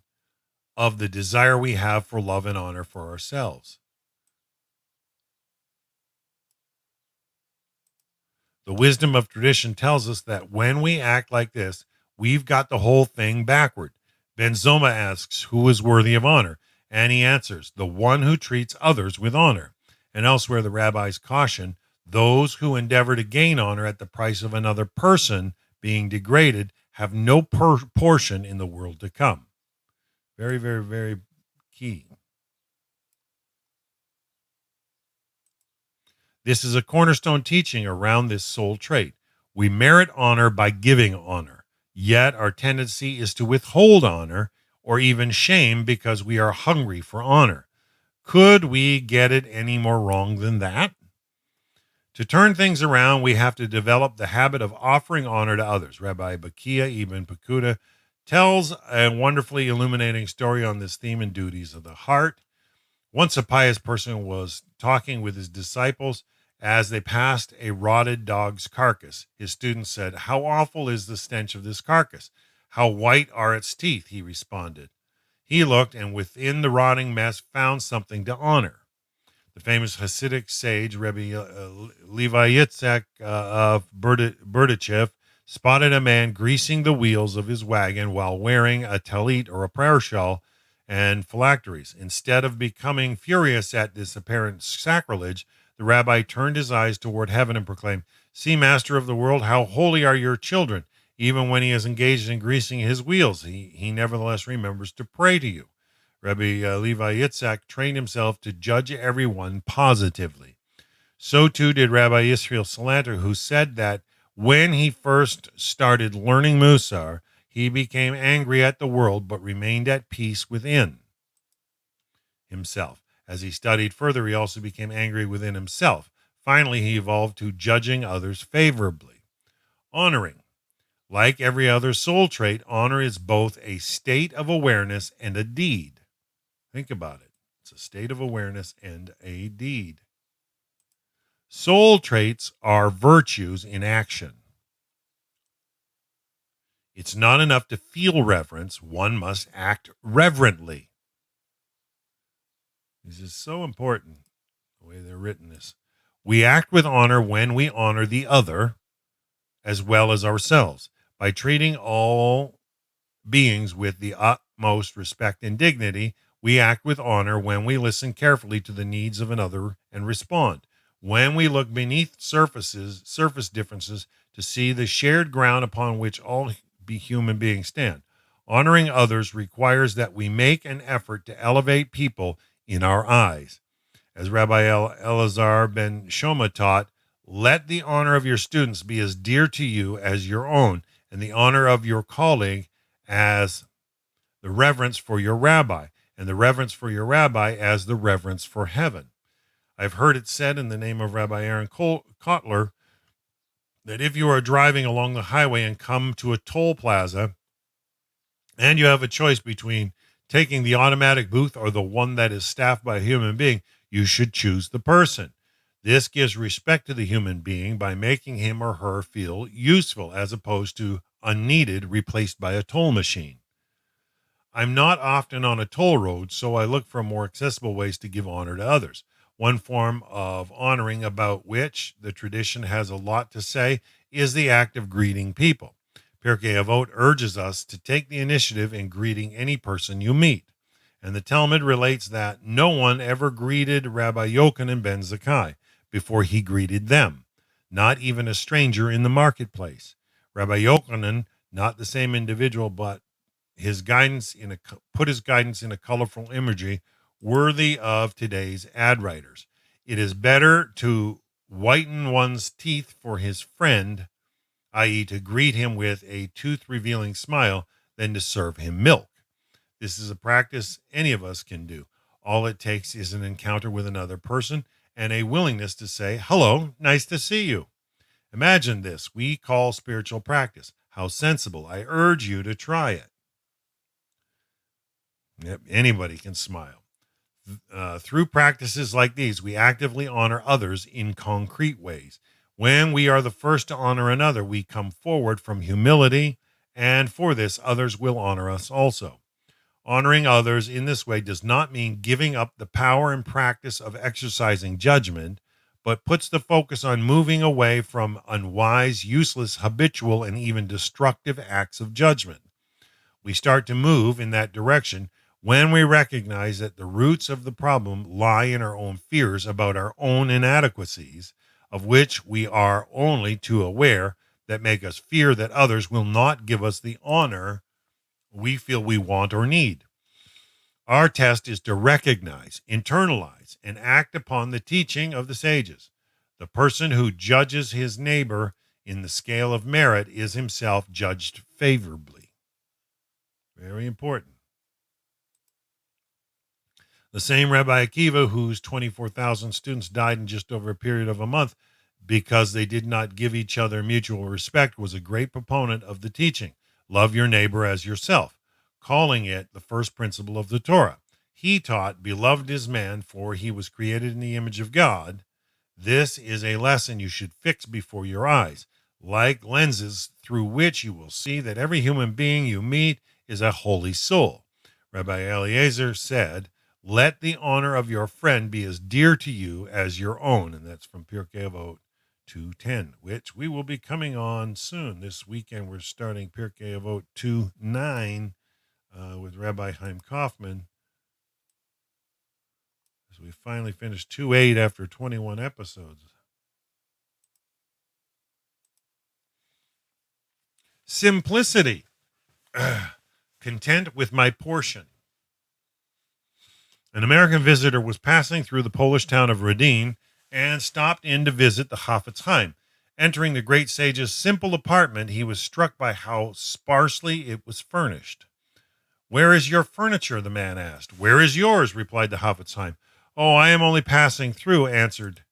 of the desire we have for love and honor for ourselves. The wisdom of tradition tells us that when we act like this, we've got the whole thing backward. Ben Zoma asks, who is worthy of honor? And he answers, the one who treats others with honor. And elsewhere, the rabbis caution, those who endeavor to gain honor at the price of another person being degraded have no portion in the world to come. Very, very, very key. This is a cornerstone teaching around this soul trait. We merit honor by giving honor, yet our tendency is to withhold honor or even shame because we are hungry for honor. Could we get it any more wrong than that? To turn things around, we have to develop the habit of offering honor to others. Rabbi Bakia Ibn Pakuda tells a wonderfully illuminating story on this theme and duties of the heart. Once a pious person was talking with his disciples as they passed a rotted dog's carcass. His students said, how awful is the stench of this carcass? How white are its teeth, he responded. He looked and within the rotting mess found something to honor. The famous Hasidic sage, Rabbi Levi Yitzhak of Berdichev, spotted a man greasing the wheels of his wagon while wearing a talit, or a prayer shawl, and phylacteries. Instead of becoming furious at this apparent sacrilege, the rabbi turned his eyes toward heaven and proclaimed, see, Master of the world, how holy are your children. Even when he is engaged in greasing his wheels, he nevertheless remembers to pray to you. Rabbi Levi Yitzhak trained himself to judge everyone positively. So too did Rabbi Israel Salanter, who said that when he first started learning Mussar, he became angry at the world but remained at peace within. himself. As he studied further, he also became angry within himself. Finally, he evolved to judging others favorably. Honoring. Like every other soul trait, honor is both a state of awareness and a deed. Think about it. It's a state of awareness and a deed. Soul traits are virtues in action. It's not enough to feel reverence. One must act reverently. This is so important, the way they're written this. We act with honor when we honor the other as well as ourselves by treating all beings with the utmost respect and dignity. We act with honor when we listen carefully to the needs of another and respond. When we look beneath surface differences to see the shared ground upon which all human beings stand. Honoring others requires that we make an effort to elevate people in our eyes. As Rabbi Elazar ben Shoma taught, let the honor of your students be as dear to you as your own, and the honor of your colleague as the reverence for your rabbi, and the reverence for your rabbi as the reverence for heaven. I've heard it said in the name of Rabbi Aaron Kotler that if you are driving along the highway and come to a toll plaza and you have a choice between taking the automatic booth or the one that is staffed by a human being, you should choose the person. This gives respect to the human being by making him or her feel useful as opposed to unneeded, replaced by a toll machine. I'm not often on a toll road, so I look for more accessible ways to give honor to others. One form of honoring about which the tradition has a lot to say is the act of greeting people. Pirkei Avot urges us to take the initiative in greeting any person you meet. And the Talmud relates that no one ever greeted Rabbi Yochanan ben Zakkai before he greeted them, not even a stranger in the marketplace. Rabbi Yochanan, not the same individual, but his guidance put his guidance in a colorful imagery worthy of today's ad writers. It is better to whiten one's teeth for his friend, i.e., to greet him with a tooth-revealing smile, than to serve him milk. This is a practice any of us can do. All it takes is an encounter with another person and a willingness to say, hello, nice to see you. Imagine this. We call spiritual practice. How sensible. I urge you to try it. Yep, anybody can smile. Through practices like these, we actively honor others in concrete ways. When we are the first to honor another, we come forward from humility, and for this, others will honor us also. Honoring others in this way does not mean giving up the power and practice of exercising judgment, but puts the focus on moving away from unwise, useless, habitual, and even destructive acts of judgment. We start to move in that direction when we recognize that the roots of the problem lie in our own fears about our own inadequacies, of which we are only too aware, that make us fear that others will not give us the honor we feel we want or need. Our test is to recognize, internalize, and act upon the teaching of the sages. The person who judges his neighbor in the scale of merit is himself judged favorably. Very important. The same Rabbi Akiva, whose 24,000 students died in just over a period of a month because they did not give each other mutual respect, was a great proponent of the teaching, love your neighbor as yourself, calling it the first principle of the Torah. He taught, beloved is man, for he was created in the image of God. This is a lesson you should fix before your eyes, like lenses through which you will see that every human being you meet is a holy soul. Rabbi Eliezer said, let the honor of your friend be as dear to you as your own. And that's from Pirkei Avot 2:10, which we will be coming on soon. This weekend, we're starting Pirkei Avot 2:9 with Rabbi Chaim Kaufman. So we finally finished 2:8 after 21 episodes. Simplicity. Content with my portion. An American visitor was passing through the Polish town of Radin and stopped in to visit the Chafetz Chaim. Entering the great sage's simple apartment, he was struck by how sparsely it was furnished. Where is your furniture? The man asked. Where is yours? Replied the Hafetzheim. Oh, I am only passing through, answered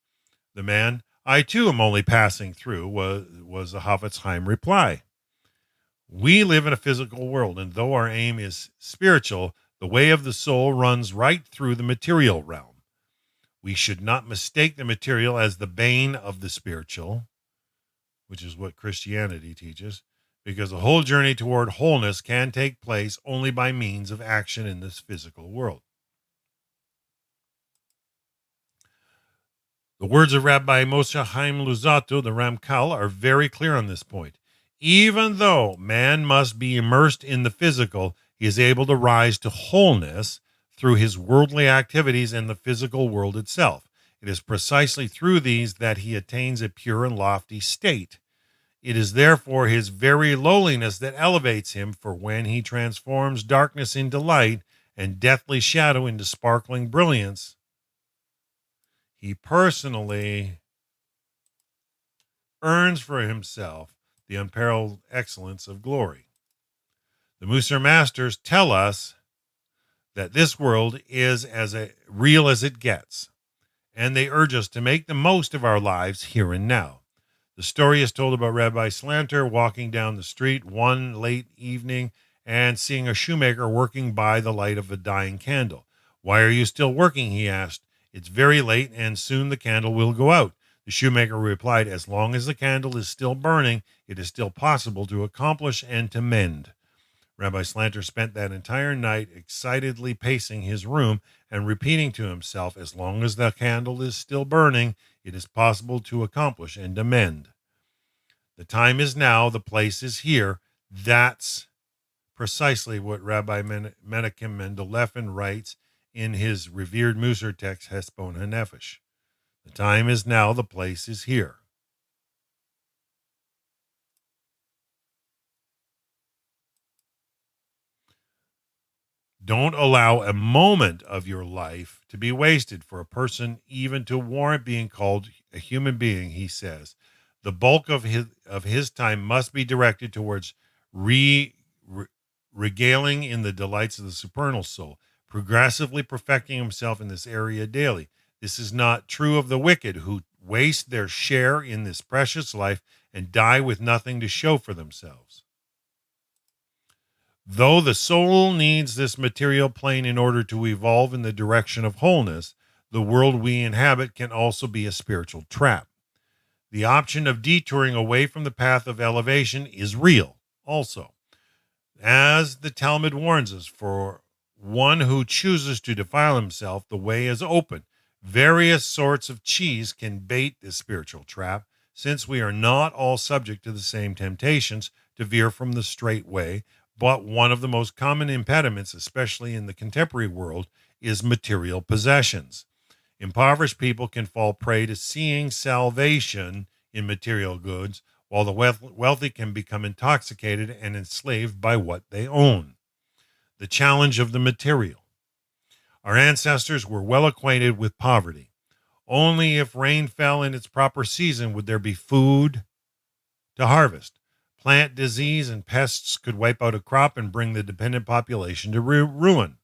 the man. I too am only passing through, was the Hafetzheim reply. We live in a physical world, and though our aim is spiritual, the way of the soul runs right through the material realm. We should not mistake the material as the bane of the spiritual, which is what Christianity teaches, because the whole journey toward wholeness can take place only by means of action in this physical world. The words of Rabbi Moshe Chaim Luzzatto, the Ramchal, are very clear on this point. Even though man must be immersed in the physical, he is able to rise to wholeness through his worldly activities and the physical world itself. It is precisely through these that he attains a pure and lofty state. It is therefore his very lowliness that elevates him, for when he transforms darkness into light and deathly shadow into sparkling brilliance, he personally earns for himself the unparalleled excellence of glory. The Mussar masters tell us that this world is as real as it gets, and they urge us to make the most of our lives here and now. The story is told about Rabbi Slanter walking down the street one late evening and seeing a shoemaker working by the light of a dying candle. Why are you still working? He asked. It's very late, and soon the candle will go out. The shoemaker replied, as long as the candle is still burning, it is still possible to accomplish and to mend. Rabbi Slanter spent that entire night excitedly pacing his room and repeating to himself, as long as the candle is still burning, it is possible to accomplish and to mend. The time is now, the place is here. That's precisely what Rabbi Menachem Mendeleefen writes in his revered Mussar text, Hespon HaNefesh. The time is now, the place is here. Don't allow a moment of your life to be wasted for a person even to warrant being called a human being, he says. The bulk of his time must be directed towards regaling in the delights of the supernal soul, progressively perfecting himself in this area daily. This is not true of the wicked, who waste their share in this precious life and die with nothing to show for themselves. Though the soul needs this material plane in order to evolve in the direction of wholeness, the world we inhabit can also be a spiritual trap. The option of detouring away from the path of elevation is real also. As the Talmud warns us, for one who chooses to defile himself, the way is open. Various sorts of cheese can bait this spiritual trap, since we are not all subject to the same temptations to veer from the straight way. But one of the most common impediments, especially in the contemporary world, is material possessions. Impoverished people can fall prey to seeing salvation in material goods, while the wealthy can become intoxicated and enslaved by what they own. The challenge of the material. Our ancestors were well acquainted with poverty. Only if rain fell in its proper season would there be food to harvest. Plant disease and pests could wipe out a crop and bring the dependent population to ruin.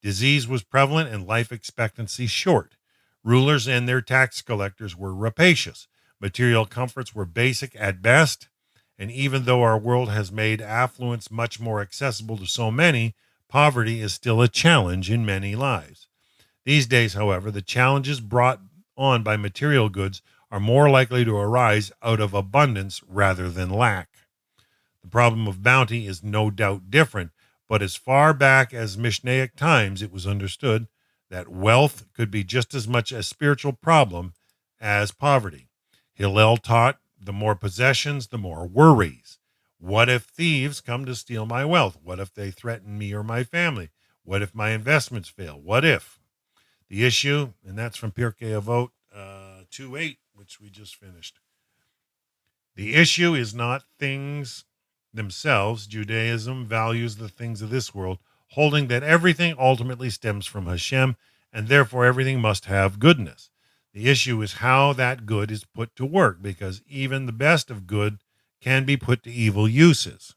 Disease was prevalent and life expectancy short. Rulers and their tax collectors were rapacious. Material comforts were basic at best, and even though our world has made affluence much more accessible to so many, poverty is still a challenge in many lives. These days, however, the challenges brought on by material goods are more likely to arise out of abundance rather than lack. The problem of bounty is no doubt different, but as far back as Mishnaic times, it was understood that wealth could be just as much a spiritual problem as poverty. Hillel taught, the more possessions, the more worries. What if thieves come to steal my wealth? What if they threaten me or my family? What if my investments fail? What if? The issue, and that's from Pirkei Avot 2:8, which we just finished. The issue is not things themselves. Judaism values the things of this world, holding that everything ultimately stems from Hashem, and therefore everything must have goodness. The issue is how that good is put to work, because even the best of good can be put to evil uses.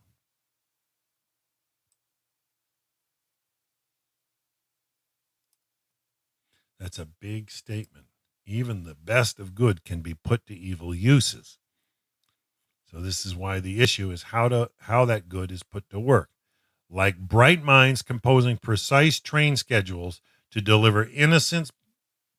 That's a big statement. Even the best of good can be put to evil uses. So this is why the issue is how that good is put to work. Like bright minds composing precise train schedules to deliver innocent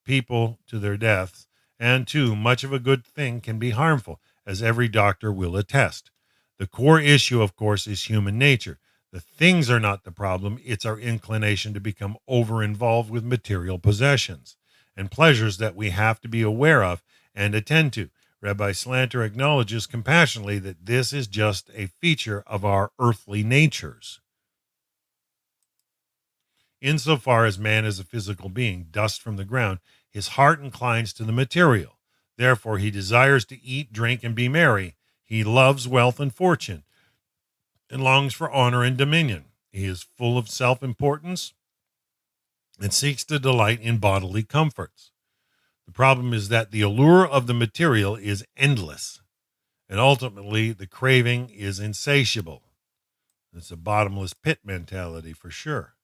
people to their deaths, and too much of a good thing can be harmful, as every doctor will attest. The core issue, of course, is human nature. The things are not the problem, it's our inclination to become over involved with material possessions and pleasures that we have to be aware of and attend to. Rabbi Slanter acknowledges compassionately that this is just a feature of our earthly natures. Insofar as man is a physical being, dust from the ground, his heart inclines to the material. Therefore, he desires to eat, drink, and be merry. He loves wealth and fortune and longs for honor and dominion. He is full of self importance and seeks to delight in bodily comforts. The problem is that the allure of the material is endless, and ultimately the craving is insatiable. It's a bottomless pit mentality for sure.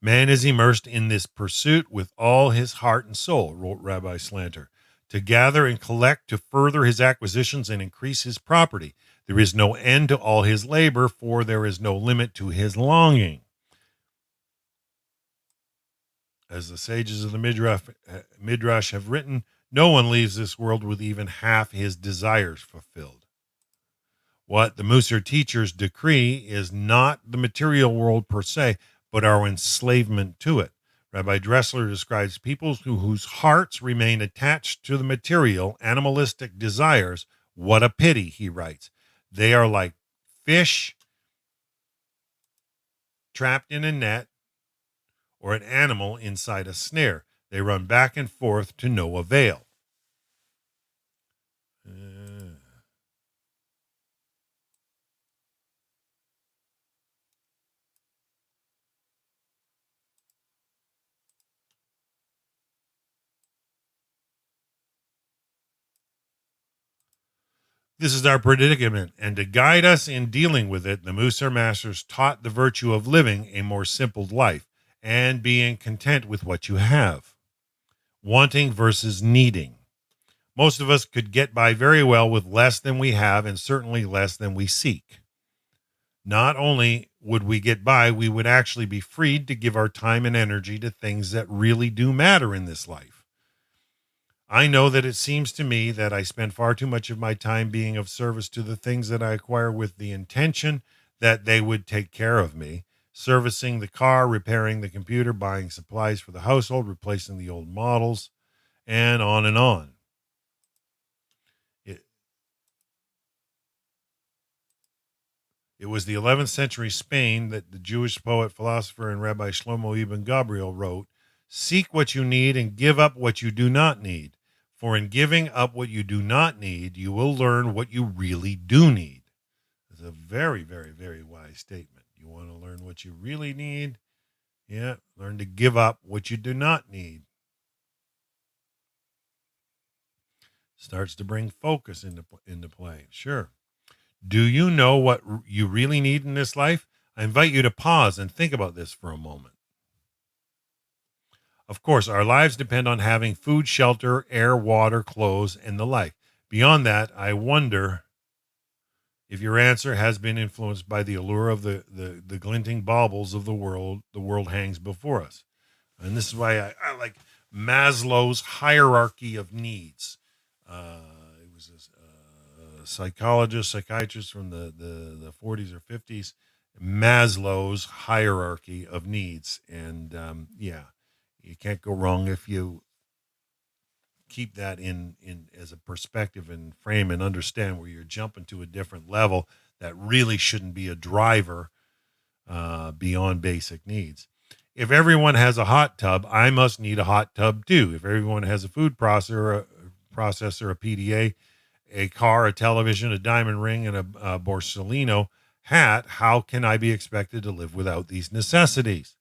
Man is immersed in this pursuit with all his heart and soul, wrote Rabbi Slanter, to gather and collect to further his acquisitions and increase his property. There is no end to all his labor, for there is no limit to his longing. As the sages of the Midrash have written, no one leaves this world with even half his desires fulfilled. What the Mussar teachers decree is not the material world per se, but our enslavement to it. Rabbi Dressler describes people whose hearts remain attached to the material, animalistic desires. What a pity, he writes. They are like fish trapped in a net or an animal inside a snare. They run back and forth to no avail. This is our predicament, and to guide us in dealing with it, the Mussar masters taught the virtue of living a more simple life and being content with what you have. Wanting versus needing. Most of us could get by very well with less than we have and certainly less than we seek. Not only would we get by, we would actually be freed to give our time and energy to things that really do matter in this life. I know that it seems to me that I spend far too much of my time being of service to the things that I acquire with the intention that they would take care of me, servicing the car, repairing the computer, buying supplies for the household, replacing the old models, and on and on. It was the 11th century Spain that the Jewish poet, philosopher, and Rabbi Shlomo Ibn Gabriel wrote, "Seek what you need and give up what you do not need. For in giving up what you do not need, you will learn what you really do need." It's a very, very, very wise statement. You want to learn what you really need? Yeah, learn to give up what you do not need. Starts to bring focus into play. Sure. Do you know what you really need in this life? I invite you to pause and think about this for a moment. Of course, our lives depend on having food, shelter, air, water, clothes, and the like. Beyond that, I wonder if your answer has been influenced by the allure of the glinting baubles of the world hangs before us. And this is why I like Maslow's hierarchy of needs. It was a psychiatrist from the 40s or 50s, Maslow's hierarchy of needs. And you can't go wrong if you keep that in as a perspective and frame and understand where you're jumping to a different level that really shouldn't be a driver beyond basic needs. If everyone has a hot tub, I must need a hot tub too. If everyone has a food processor, a PDA, a car, a television, a diamond ring, and a Borsellino hat, how can I be expected to live without these necessities?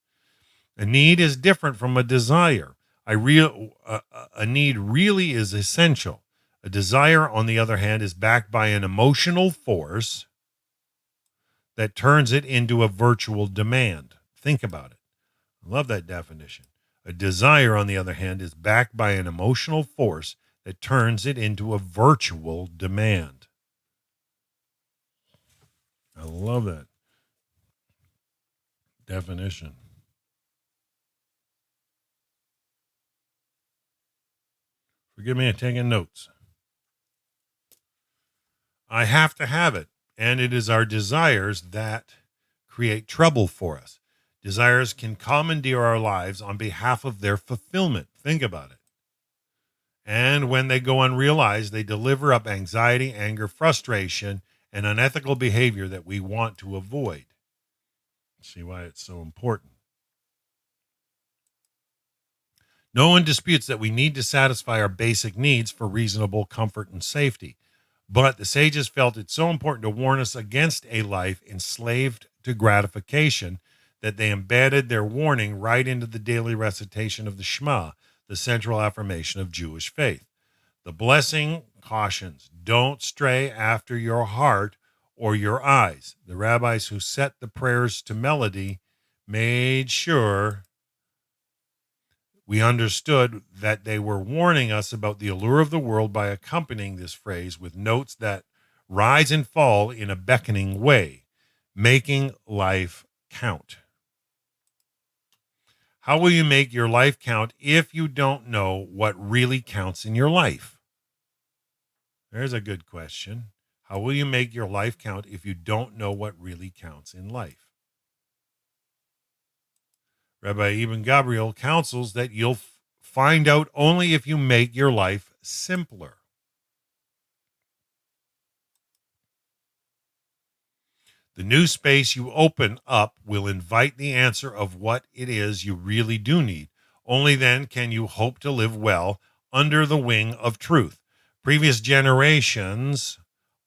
A need is different from a desire. A need really is essential. A desire, on the other hand, is backed by an emotional force that turns it into a virtual demand. Think about it. I love that definition. A desire, on the other hand, is backed by an emotional force that turns it into a virtual demand. I love that definition. Forgive me, I'm taking notes. I have to have it. And it is our desires that create trouble for us. Desires can commandeer our lives on behalf of their fulfillment. Think about it. And when they go unrealized, they deliver up anxiety, anger, frustration, and unethical behavior that we want to avoid. See why it's so important. No one disputes that we need to satisfy our basic needs for reasonable comfort and safety. But the sages felt it so important to warn us against a life enslaved to gratification that they embedded their warning right into the daily recitation of the Shema, the central affirmation of Jewish faith. The blessing cautions, don't stray after your heart or your eyes. The rabbis who set the prayers to melody made sure we understood that they were warning us about the allure of the world by accompanying this phrase with notes that rise and fall in a beckoning way, making life count. How will you make your life count if you don't know what really counts in your life? There's a good question. How will you make your life count if you don't know what really counts in life? Rabbi Eben Gabriel counsels that you'll find out only if you make your life simpler. The new space you open up will invite the answer of what it is you really do need. Only then can you hope to live well under the wing of truth. Previous generations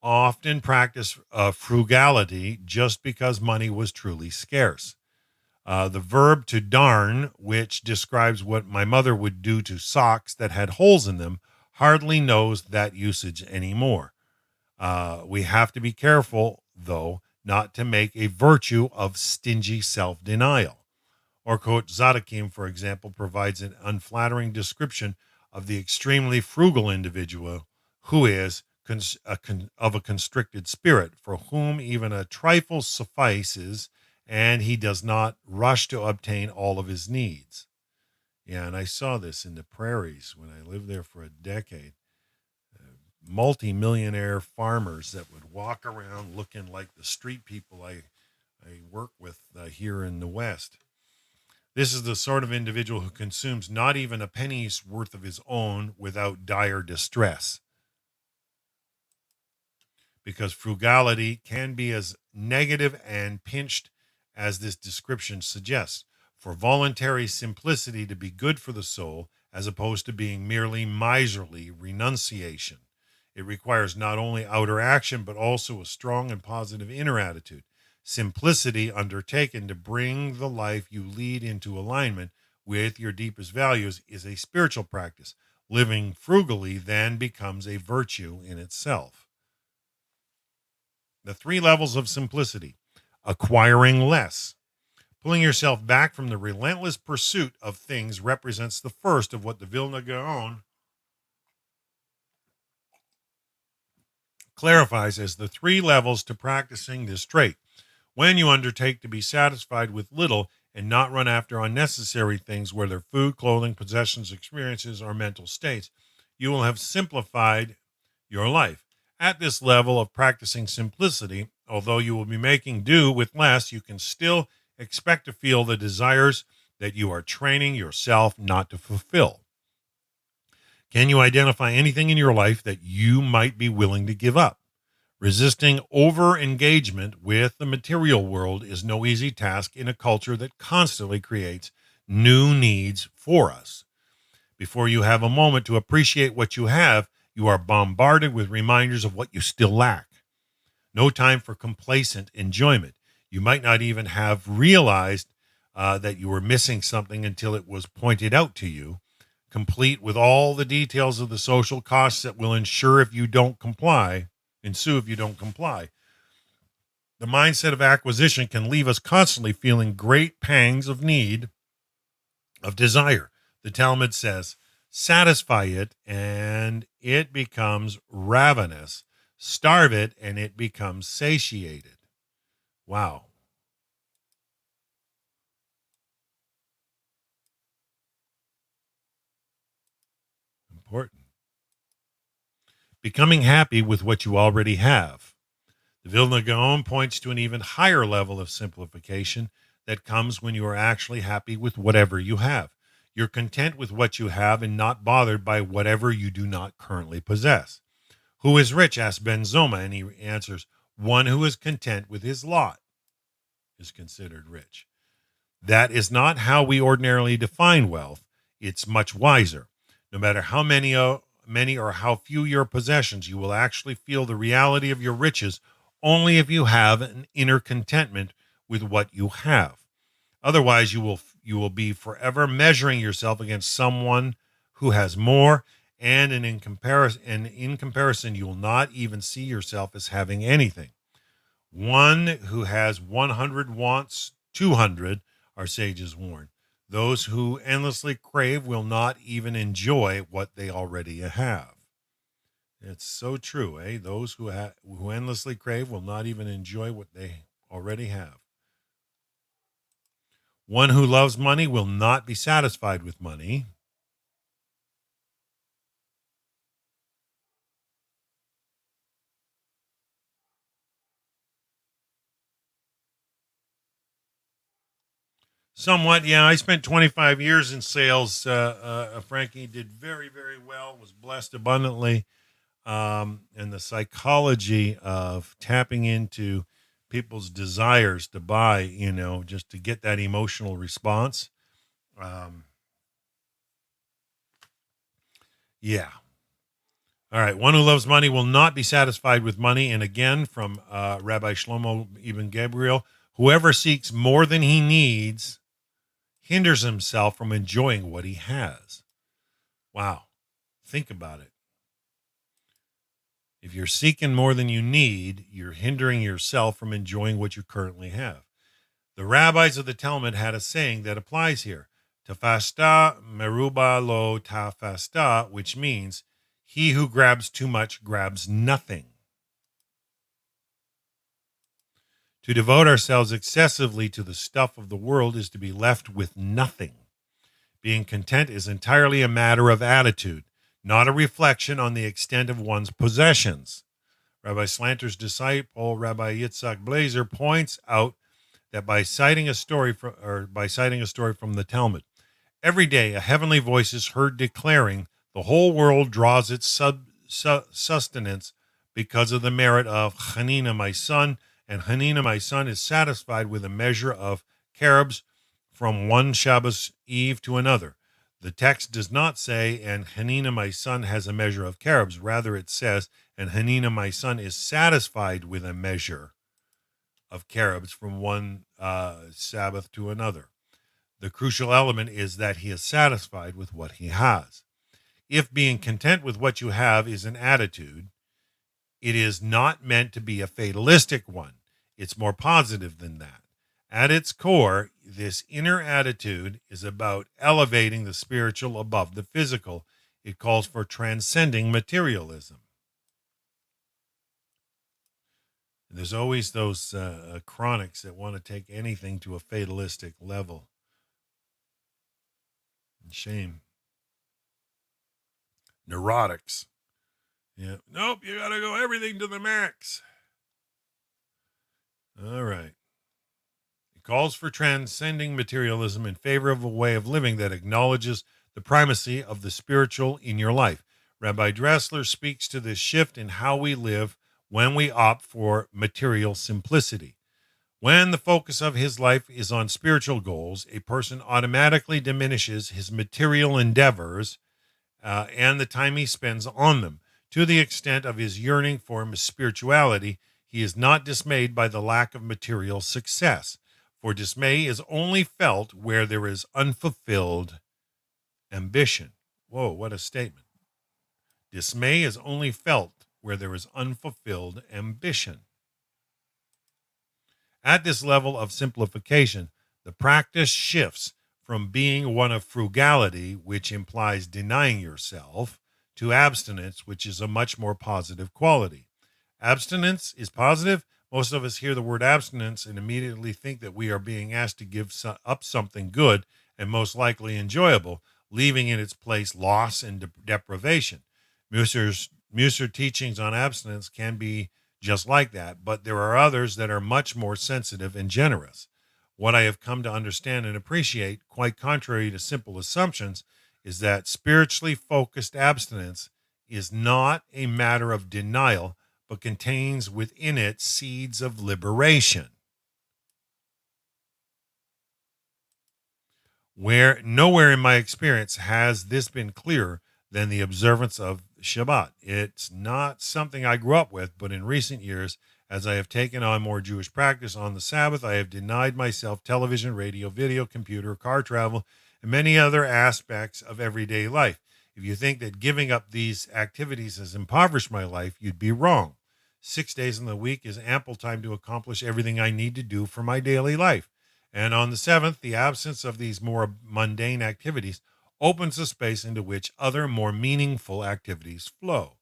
often practiced frugality just because money was truly scarce. The verb to darn, which describes what my mother would do to socks that had holes in them, hardly knows that usage anymore. We have to be careful, though, not to make a virtue of stingy self-denial. Or quote Zadakim, for example, provides an unflattering description of the extremely frugal individual who is of a constricted spirit, for whom even a trifle suffices, and he does not rush to obtain all of his needs. Yeah, and I saw this in the prairies when I lived there for a decade. Multi-millionaire farmers that would walk around looking like the street people I work with here in the West. This is the sort of individual who consumes not even a penny's worth of his own without dire distress. Because frugality can be as negative and pinched as this description suggests. For voluntary simplicity to be good for the soul, as opposed to being merely miserly renunciation. It requires not only outer action, but also a strong and positive inner attitude. Simplicity undertaken to bring the life you lead into alignment with your deepest values is a spiritual practice. Living frugally then becomes a virtue in itself. The 3 levels of simplicity: acquiring less. Pulling yourself back from the relentless pursuit of things represents the first of what the Vilna Gaon clarifies as the 3 levels to practicing this trait. When you undertake to be satisfied with little and not run after unnecessary things, whether food, clothing, possessions, experiences, or mental states, you will have simplified your life. At this level of practicing simplicity, although you will be making do with less, you can still expect to feel the desires that you are training yourself not to fulfill. Can you identify anything in your life that you might be willing to give up? Resisting over-engagement with the material world is no easy task in a culture that constantly creates new needs for us. Before you have a moment to appreciate what you have, you are bombarded with reminders of what you still lack. No time for complacent enjoyment. You might not even have realized that you were missing something until it was pointed out to you, complete with all the details of the social costs that will ensue if you don't comply. The mindset of acquisition can leave us constantly feeling great pangs of need of desire. The Talmud says, satisfy it and it becomes ravenous. Starve it and it becomes satiated. Wow. Important. Becoming happy with what you already have. The Vilna Gaon points to an even higher level of simplification that comes when you are actually happy with whatever you have. You're content with what you have and not bothered by whatever you do not currently possess. Who is rich? Asks Ben Zoma, and he answers, one who is content with his lot is considered rich. That is not how we ordinarily define wealth. It's much wiser. No matter how many or how few your possessions, you will actually feel the reality of your riches only if you have an inner contentment with what you have. Otherwise, you will be forever measuring yourself against someone who has more, and in comparison, you will not even see yourself as having anything. One who has 100 wants 200, our sages warn. Those who endlessly crave will not even enjoy what they already have. It's so true, eh? Those who endlessly crave will not even enjoy what they already have. One who loves money will not be satisfied with money. Somewhat, yeah. I spent 25 years in sales. Frankie did very, very well, was blessed abundantly. And the psychology of tapping into people's desires to buy, just to get that emotional response. Um, yeah. All right. One who loves money will not be satisfied with money. And again, from Rabbi Shlomo Ibn Gabriel, whoever seeks more than he needs hinders himself from enjoying what he has. Wow. Think about it. If you're seeking more than you need, you're hindering yourself from enjoying what you currently have. The rabbis of the Talmud had a saying that applies here. Tafasta meruba lo tafasta, which means he who grabs too much grabs nothing. To devote ourselves excessively to the stuff of the world is to be left with nothing. Being content is entirely a matter of attitude, not a reflection on the extent of one's possessions. Rabbi Slanter's disciple, Rabbi Yitzhak Blazer, points out that by citing a story from the Talmud, every day a heavenly voice is heard declaring the whole world draws its sustenance because of the merit of Hanina, my son, and Hanina, my son, is satisfied with a measure of carobs from one Shabbos eve to another. The text does not say, and Hanina, my son, has a measure of carobs. Rather, it says, and Hanina, my son, is satisfied with a measure of carobs from one Sabbath to another. The crucial element is that he is satisfied with what he has. If being content with what you have is an attitude, it is not meant to be a fatalistic one. It's more positive than that. At its core, this inner attitude is about elevating the spiritual above the physical. It calls for transcending materialism. There's always those chronics that want to take anything to a fatalistic level. Shame. Neurotics. Yeah. Nope, you got to go everything to the max. All right. It calls for transcending materialism in favor of a way of living that acknowledges the primacy of the spiritual in your life. Rabbi Dressler speaks to this shift in how we live when we opt for material simplicity. When the focus of his life is on spiritual goals, a person automatically diminishes his material endeavors and the time he spends on them. To the extent of his yearning for spirituality, he is not dismayed by the lack of material success, for dismay is only felt where there is unfulfilled ambition. Whoa, what a statement. Dismay is only felt where there is unfulfilled ambition. At this level of simplification, the practice shifts from being one of frugality, which implies denying yourself, to abstinence, which is a much more positive quality. Abstinence is positive. Most of us hear the word abstinence and immediately think that we are being asked to give up something good and most likely enjoyable, leaving in its place loss and deprivation. Musar teachings on abstinence can be just like that, but there are others that are much more sensitive and generous. What I have come to understand and appreciate, quite contrary to simple assumptions, is that spiritually focused abstinence is not a matter of denial, but contains within it seeds of liberation. Where nowhere in my experience has this been clearer than the observance of Shabbat. It's not something I grew up with, but in recent years, as I have taken on more Jewish practice on the Sabbath, I have denied myself television, radio, video, computer, car travel, and many other aspects of everyday life. If you think that giving up these activities has impoverished my life, you'd be wrong. 6 days in the week is ample time to accomplish everything I need to do for my daily life. And on the seventh, the absence of these more mundane activities opens a space into which other more meaningful activities flow.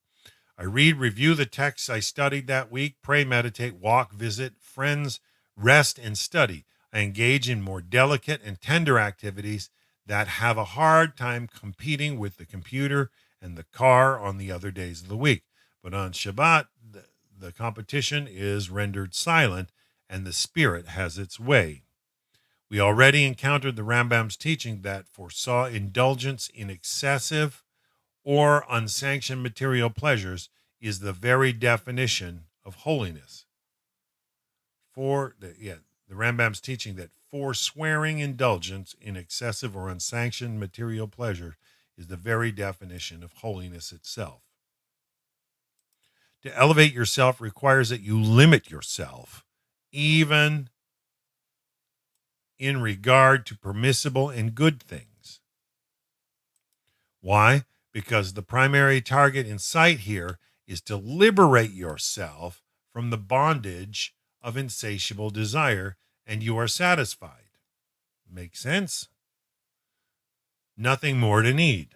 I read, review the texts I studied that week, pray, meditate, walk, visit friends, rest, and study. I engage in more delicate and tender activities that have a hard time competing with the computer and the car on the other days of the week. But on Shabbat, the competition is rendered silent and the spirit has its way. We already encountered the Rambam's teaching that foresaw indulgence in excessive or unsanctioned material pleasures is the very definition of holiness. The Rambam's teaching that forswearing indulgence in excessive or unsanctioned material pleasure is the very definition of holiness itself. To elevate yourself requires that you limit yourself, even in regard to permissible and good things. Why? Because the primary target in sight here is to liberate yourself from the bondage of insatiable desire, and you are satisfied. Make sense? Nothing more to need.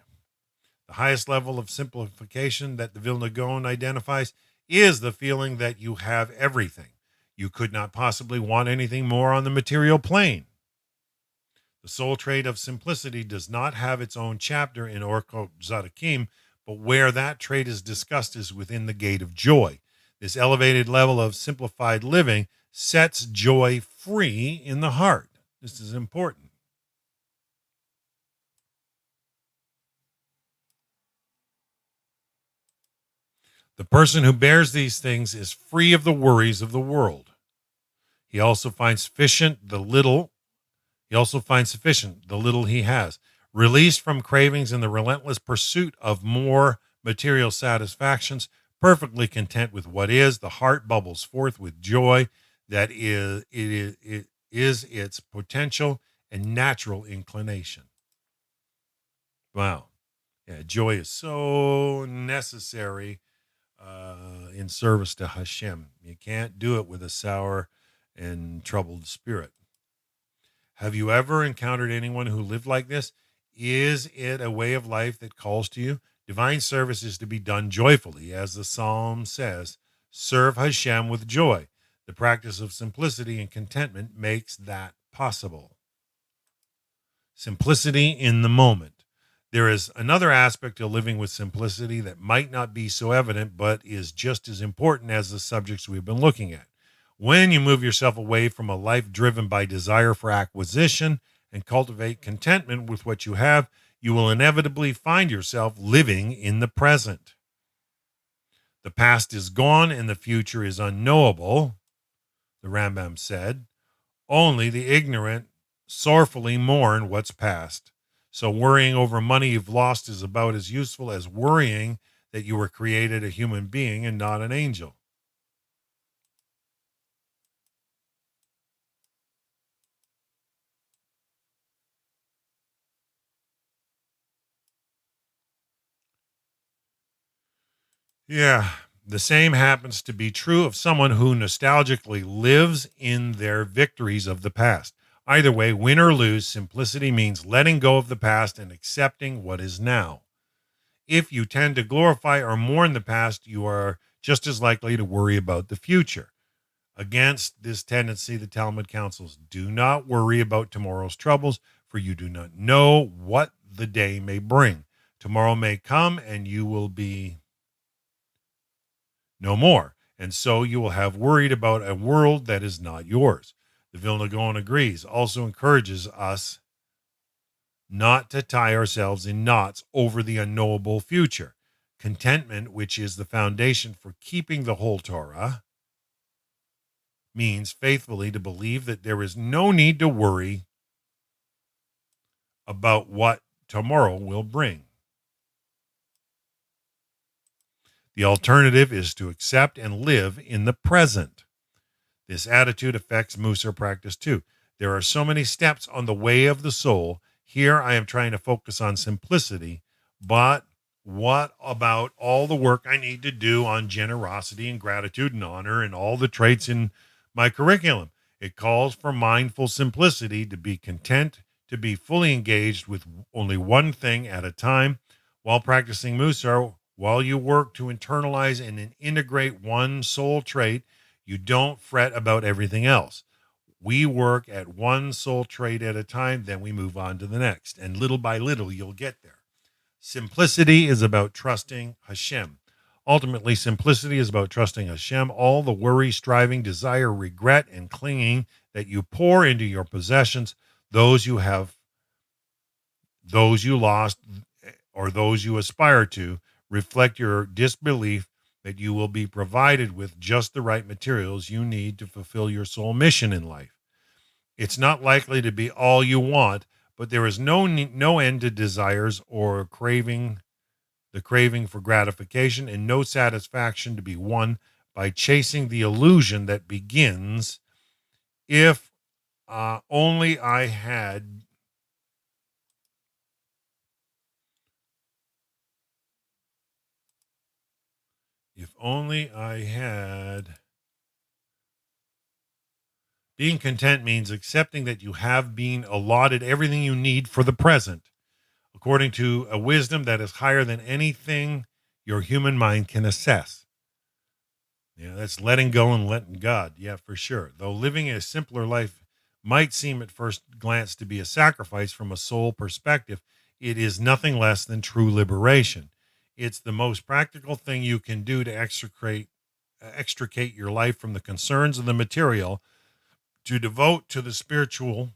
The highest level of simplification that the Vilna Gaon identifies is the feeling that you have everything. You could not possibly want anything more on the material plane. The soul trait of simplicity does not have its own chapter in Orchot Zadakim, but where that trait is discussed is within the gate of joy. This elevated level of simplified living sets joy free in the heart. This is important. The person who bears these things is free of the worries of the world. He also finds sufficient the little he has, released from cravings in the relentless pursuit of more material satisfactions, perfectly content with what is. The heart bubbles forth with joy that is its potential and natural inclination. Wow. Yeah, joy is so necessary in service to Hashem. You can't do it with a sour and troubled spirit. Have you ever encountered anyone who lived like this? Is it a way of life that calls to you? Divine service is to be done joyfully, as the psalm says, serve Hashem with joy. The practice of simplicity and contentment makes that possible. Simplicity in the moment. There is another aspect to living with simplicity that might not be so evident, but is just as important as the subjects we've been looking at. When you move yourself away from a life driven by desire for acquisition and cultivate contentment with what you have, you will inevitably find yourself living in the present. The past is gone and the future is unknowable, the Rambam said. Only the ignorant sorrowfully mourn what's past. So worrying over money you've lost is about as useful as worrying that you were created a human being and not an angel. Yeah, the same happens to be true of someone who nostalgically lives in their victories of the past. Either way, win or lose, simplicity means letting go of the past and accepting what is now. If you tend to glorify or mourn the past, you are just as likely to worry about the future. Against this tendency, the Talmud counsels, do not worry about tomorrow's troubles, for you do not know what the day may bring. Tomorrow may come and you will be no more. And so you will have worried about a world that is not yours. The Vilna Gaon agrees, also encourages us not to tie ourselves in knots over the unknowable future. Contentment, which is the foundation for keeping the whole Torah, means faithfully to believe that there is no need to worry about what tomorrow will bring. The alternative is to accept and live in the present. This attitude affects Mussar practice too. There are so many steps on the way of the soul. Here I am trying to focus on simplicity, but what about all the work I need to do on generosity and gratitude and honor and all the traits in my curriculum? It calls for mindful simplicity, to be content, to be fully engaged with only one thing at a time. While practicing Mussar, while you work to internalize and integrate one soul trait, you don't fret about everything else. We work at one soul trait at a time, then we move on to the next. And little by little, you'll get there. Simplicity is about trusting Hashem. Ultimately, simplicity is about trusting Hashem. All the worry, striving, desire, regret, and clinging that you pour into your possessions, those you have, those you lost, or those you aspire to, reflect your disbelief that you will be provided with just the right materials you need to fulfill your soul mission in life. It's not likely to be all you want, but there is no end to desires or the craving for gratification, and no satisfaction to be won by chasing the illusion that begins, if only I had Being content means accepting that you have been allotted everything you need for the present, according to a wisdom that is higher than anything your human mind can assess. Yeah, that's letting go and letting God. Yeah, for sure. Though living a simpler life might seem at first glance to be a sacrifice from a soul perspective, it is nothing less than true liberation. It's the most practical thing you can do to extricate your life from the concerns of the material, to devote to the spiritual.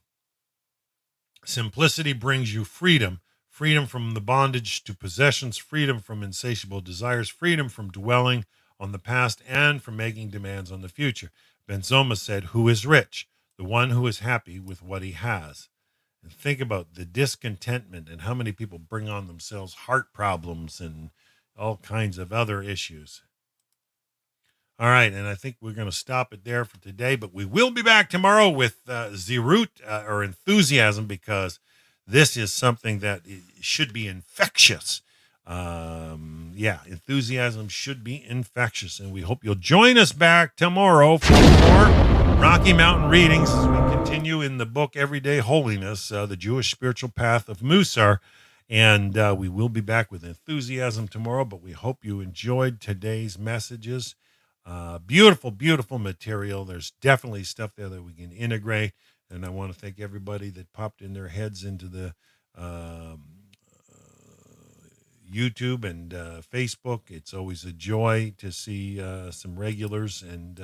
Simplicity brings you freedom, freedom from the bondage to possessions, freedom from insatiable desires, freedom from dwelling on the past, and from making demands on the future. Ben Zoma said, "Who is rich? The one who is happy with what he has." And think about the discontentment and how many people bring on themselves heart problems and all kinds of other issues. All right, and I think we're going to stop it there for today, but we will be back tomorrow with Zirut, or enthusiasm, because this is something that should be infectious. Enthusiasm should be infectious, and we hope you'll join us back tomorrow for more Rocky Mountain readings as we continue in the book Everyday Holiness, the Jewish Spiritual Path of Mussar. And we will be back with enthusiasm tomorrow, but we hope you enjoyed today's messages. Beautiful, beautiful material. There's definitely stuff there that we can integrate. And I want to thank everybody that popped in their heads into the YouTube and Facebook. It's always a joy to see some regulars and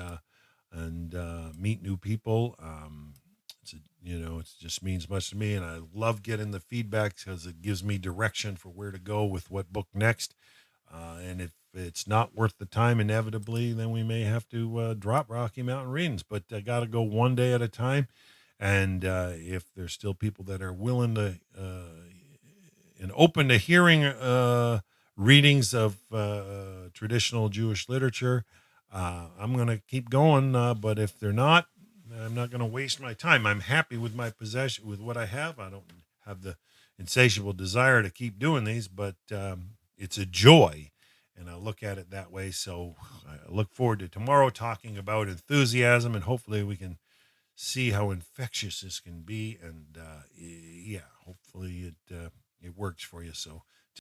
meet new people. It just means much to me, and I love getting the feedback because it gives me direction for where to go with what book next. And if it's not worth the time, inevitably, then we may have to drop Rocky Mountain readings. But I got to go one day at a time. And if there's still people that are willing to and open to hearing readings of traditional Jewish literature, I'm going to keep going. But if they're not, I'm not going to waste my time. I'm happy with my possession, with what I have. I don't have the insatiable desire to keep doing these, but it's a joy, and I look at it that way. So I look forward to tomorrow talking about enthusiasm, and hopefully we can see how infectious this can be, and yeah, hopefully it works for you. So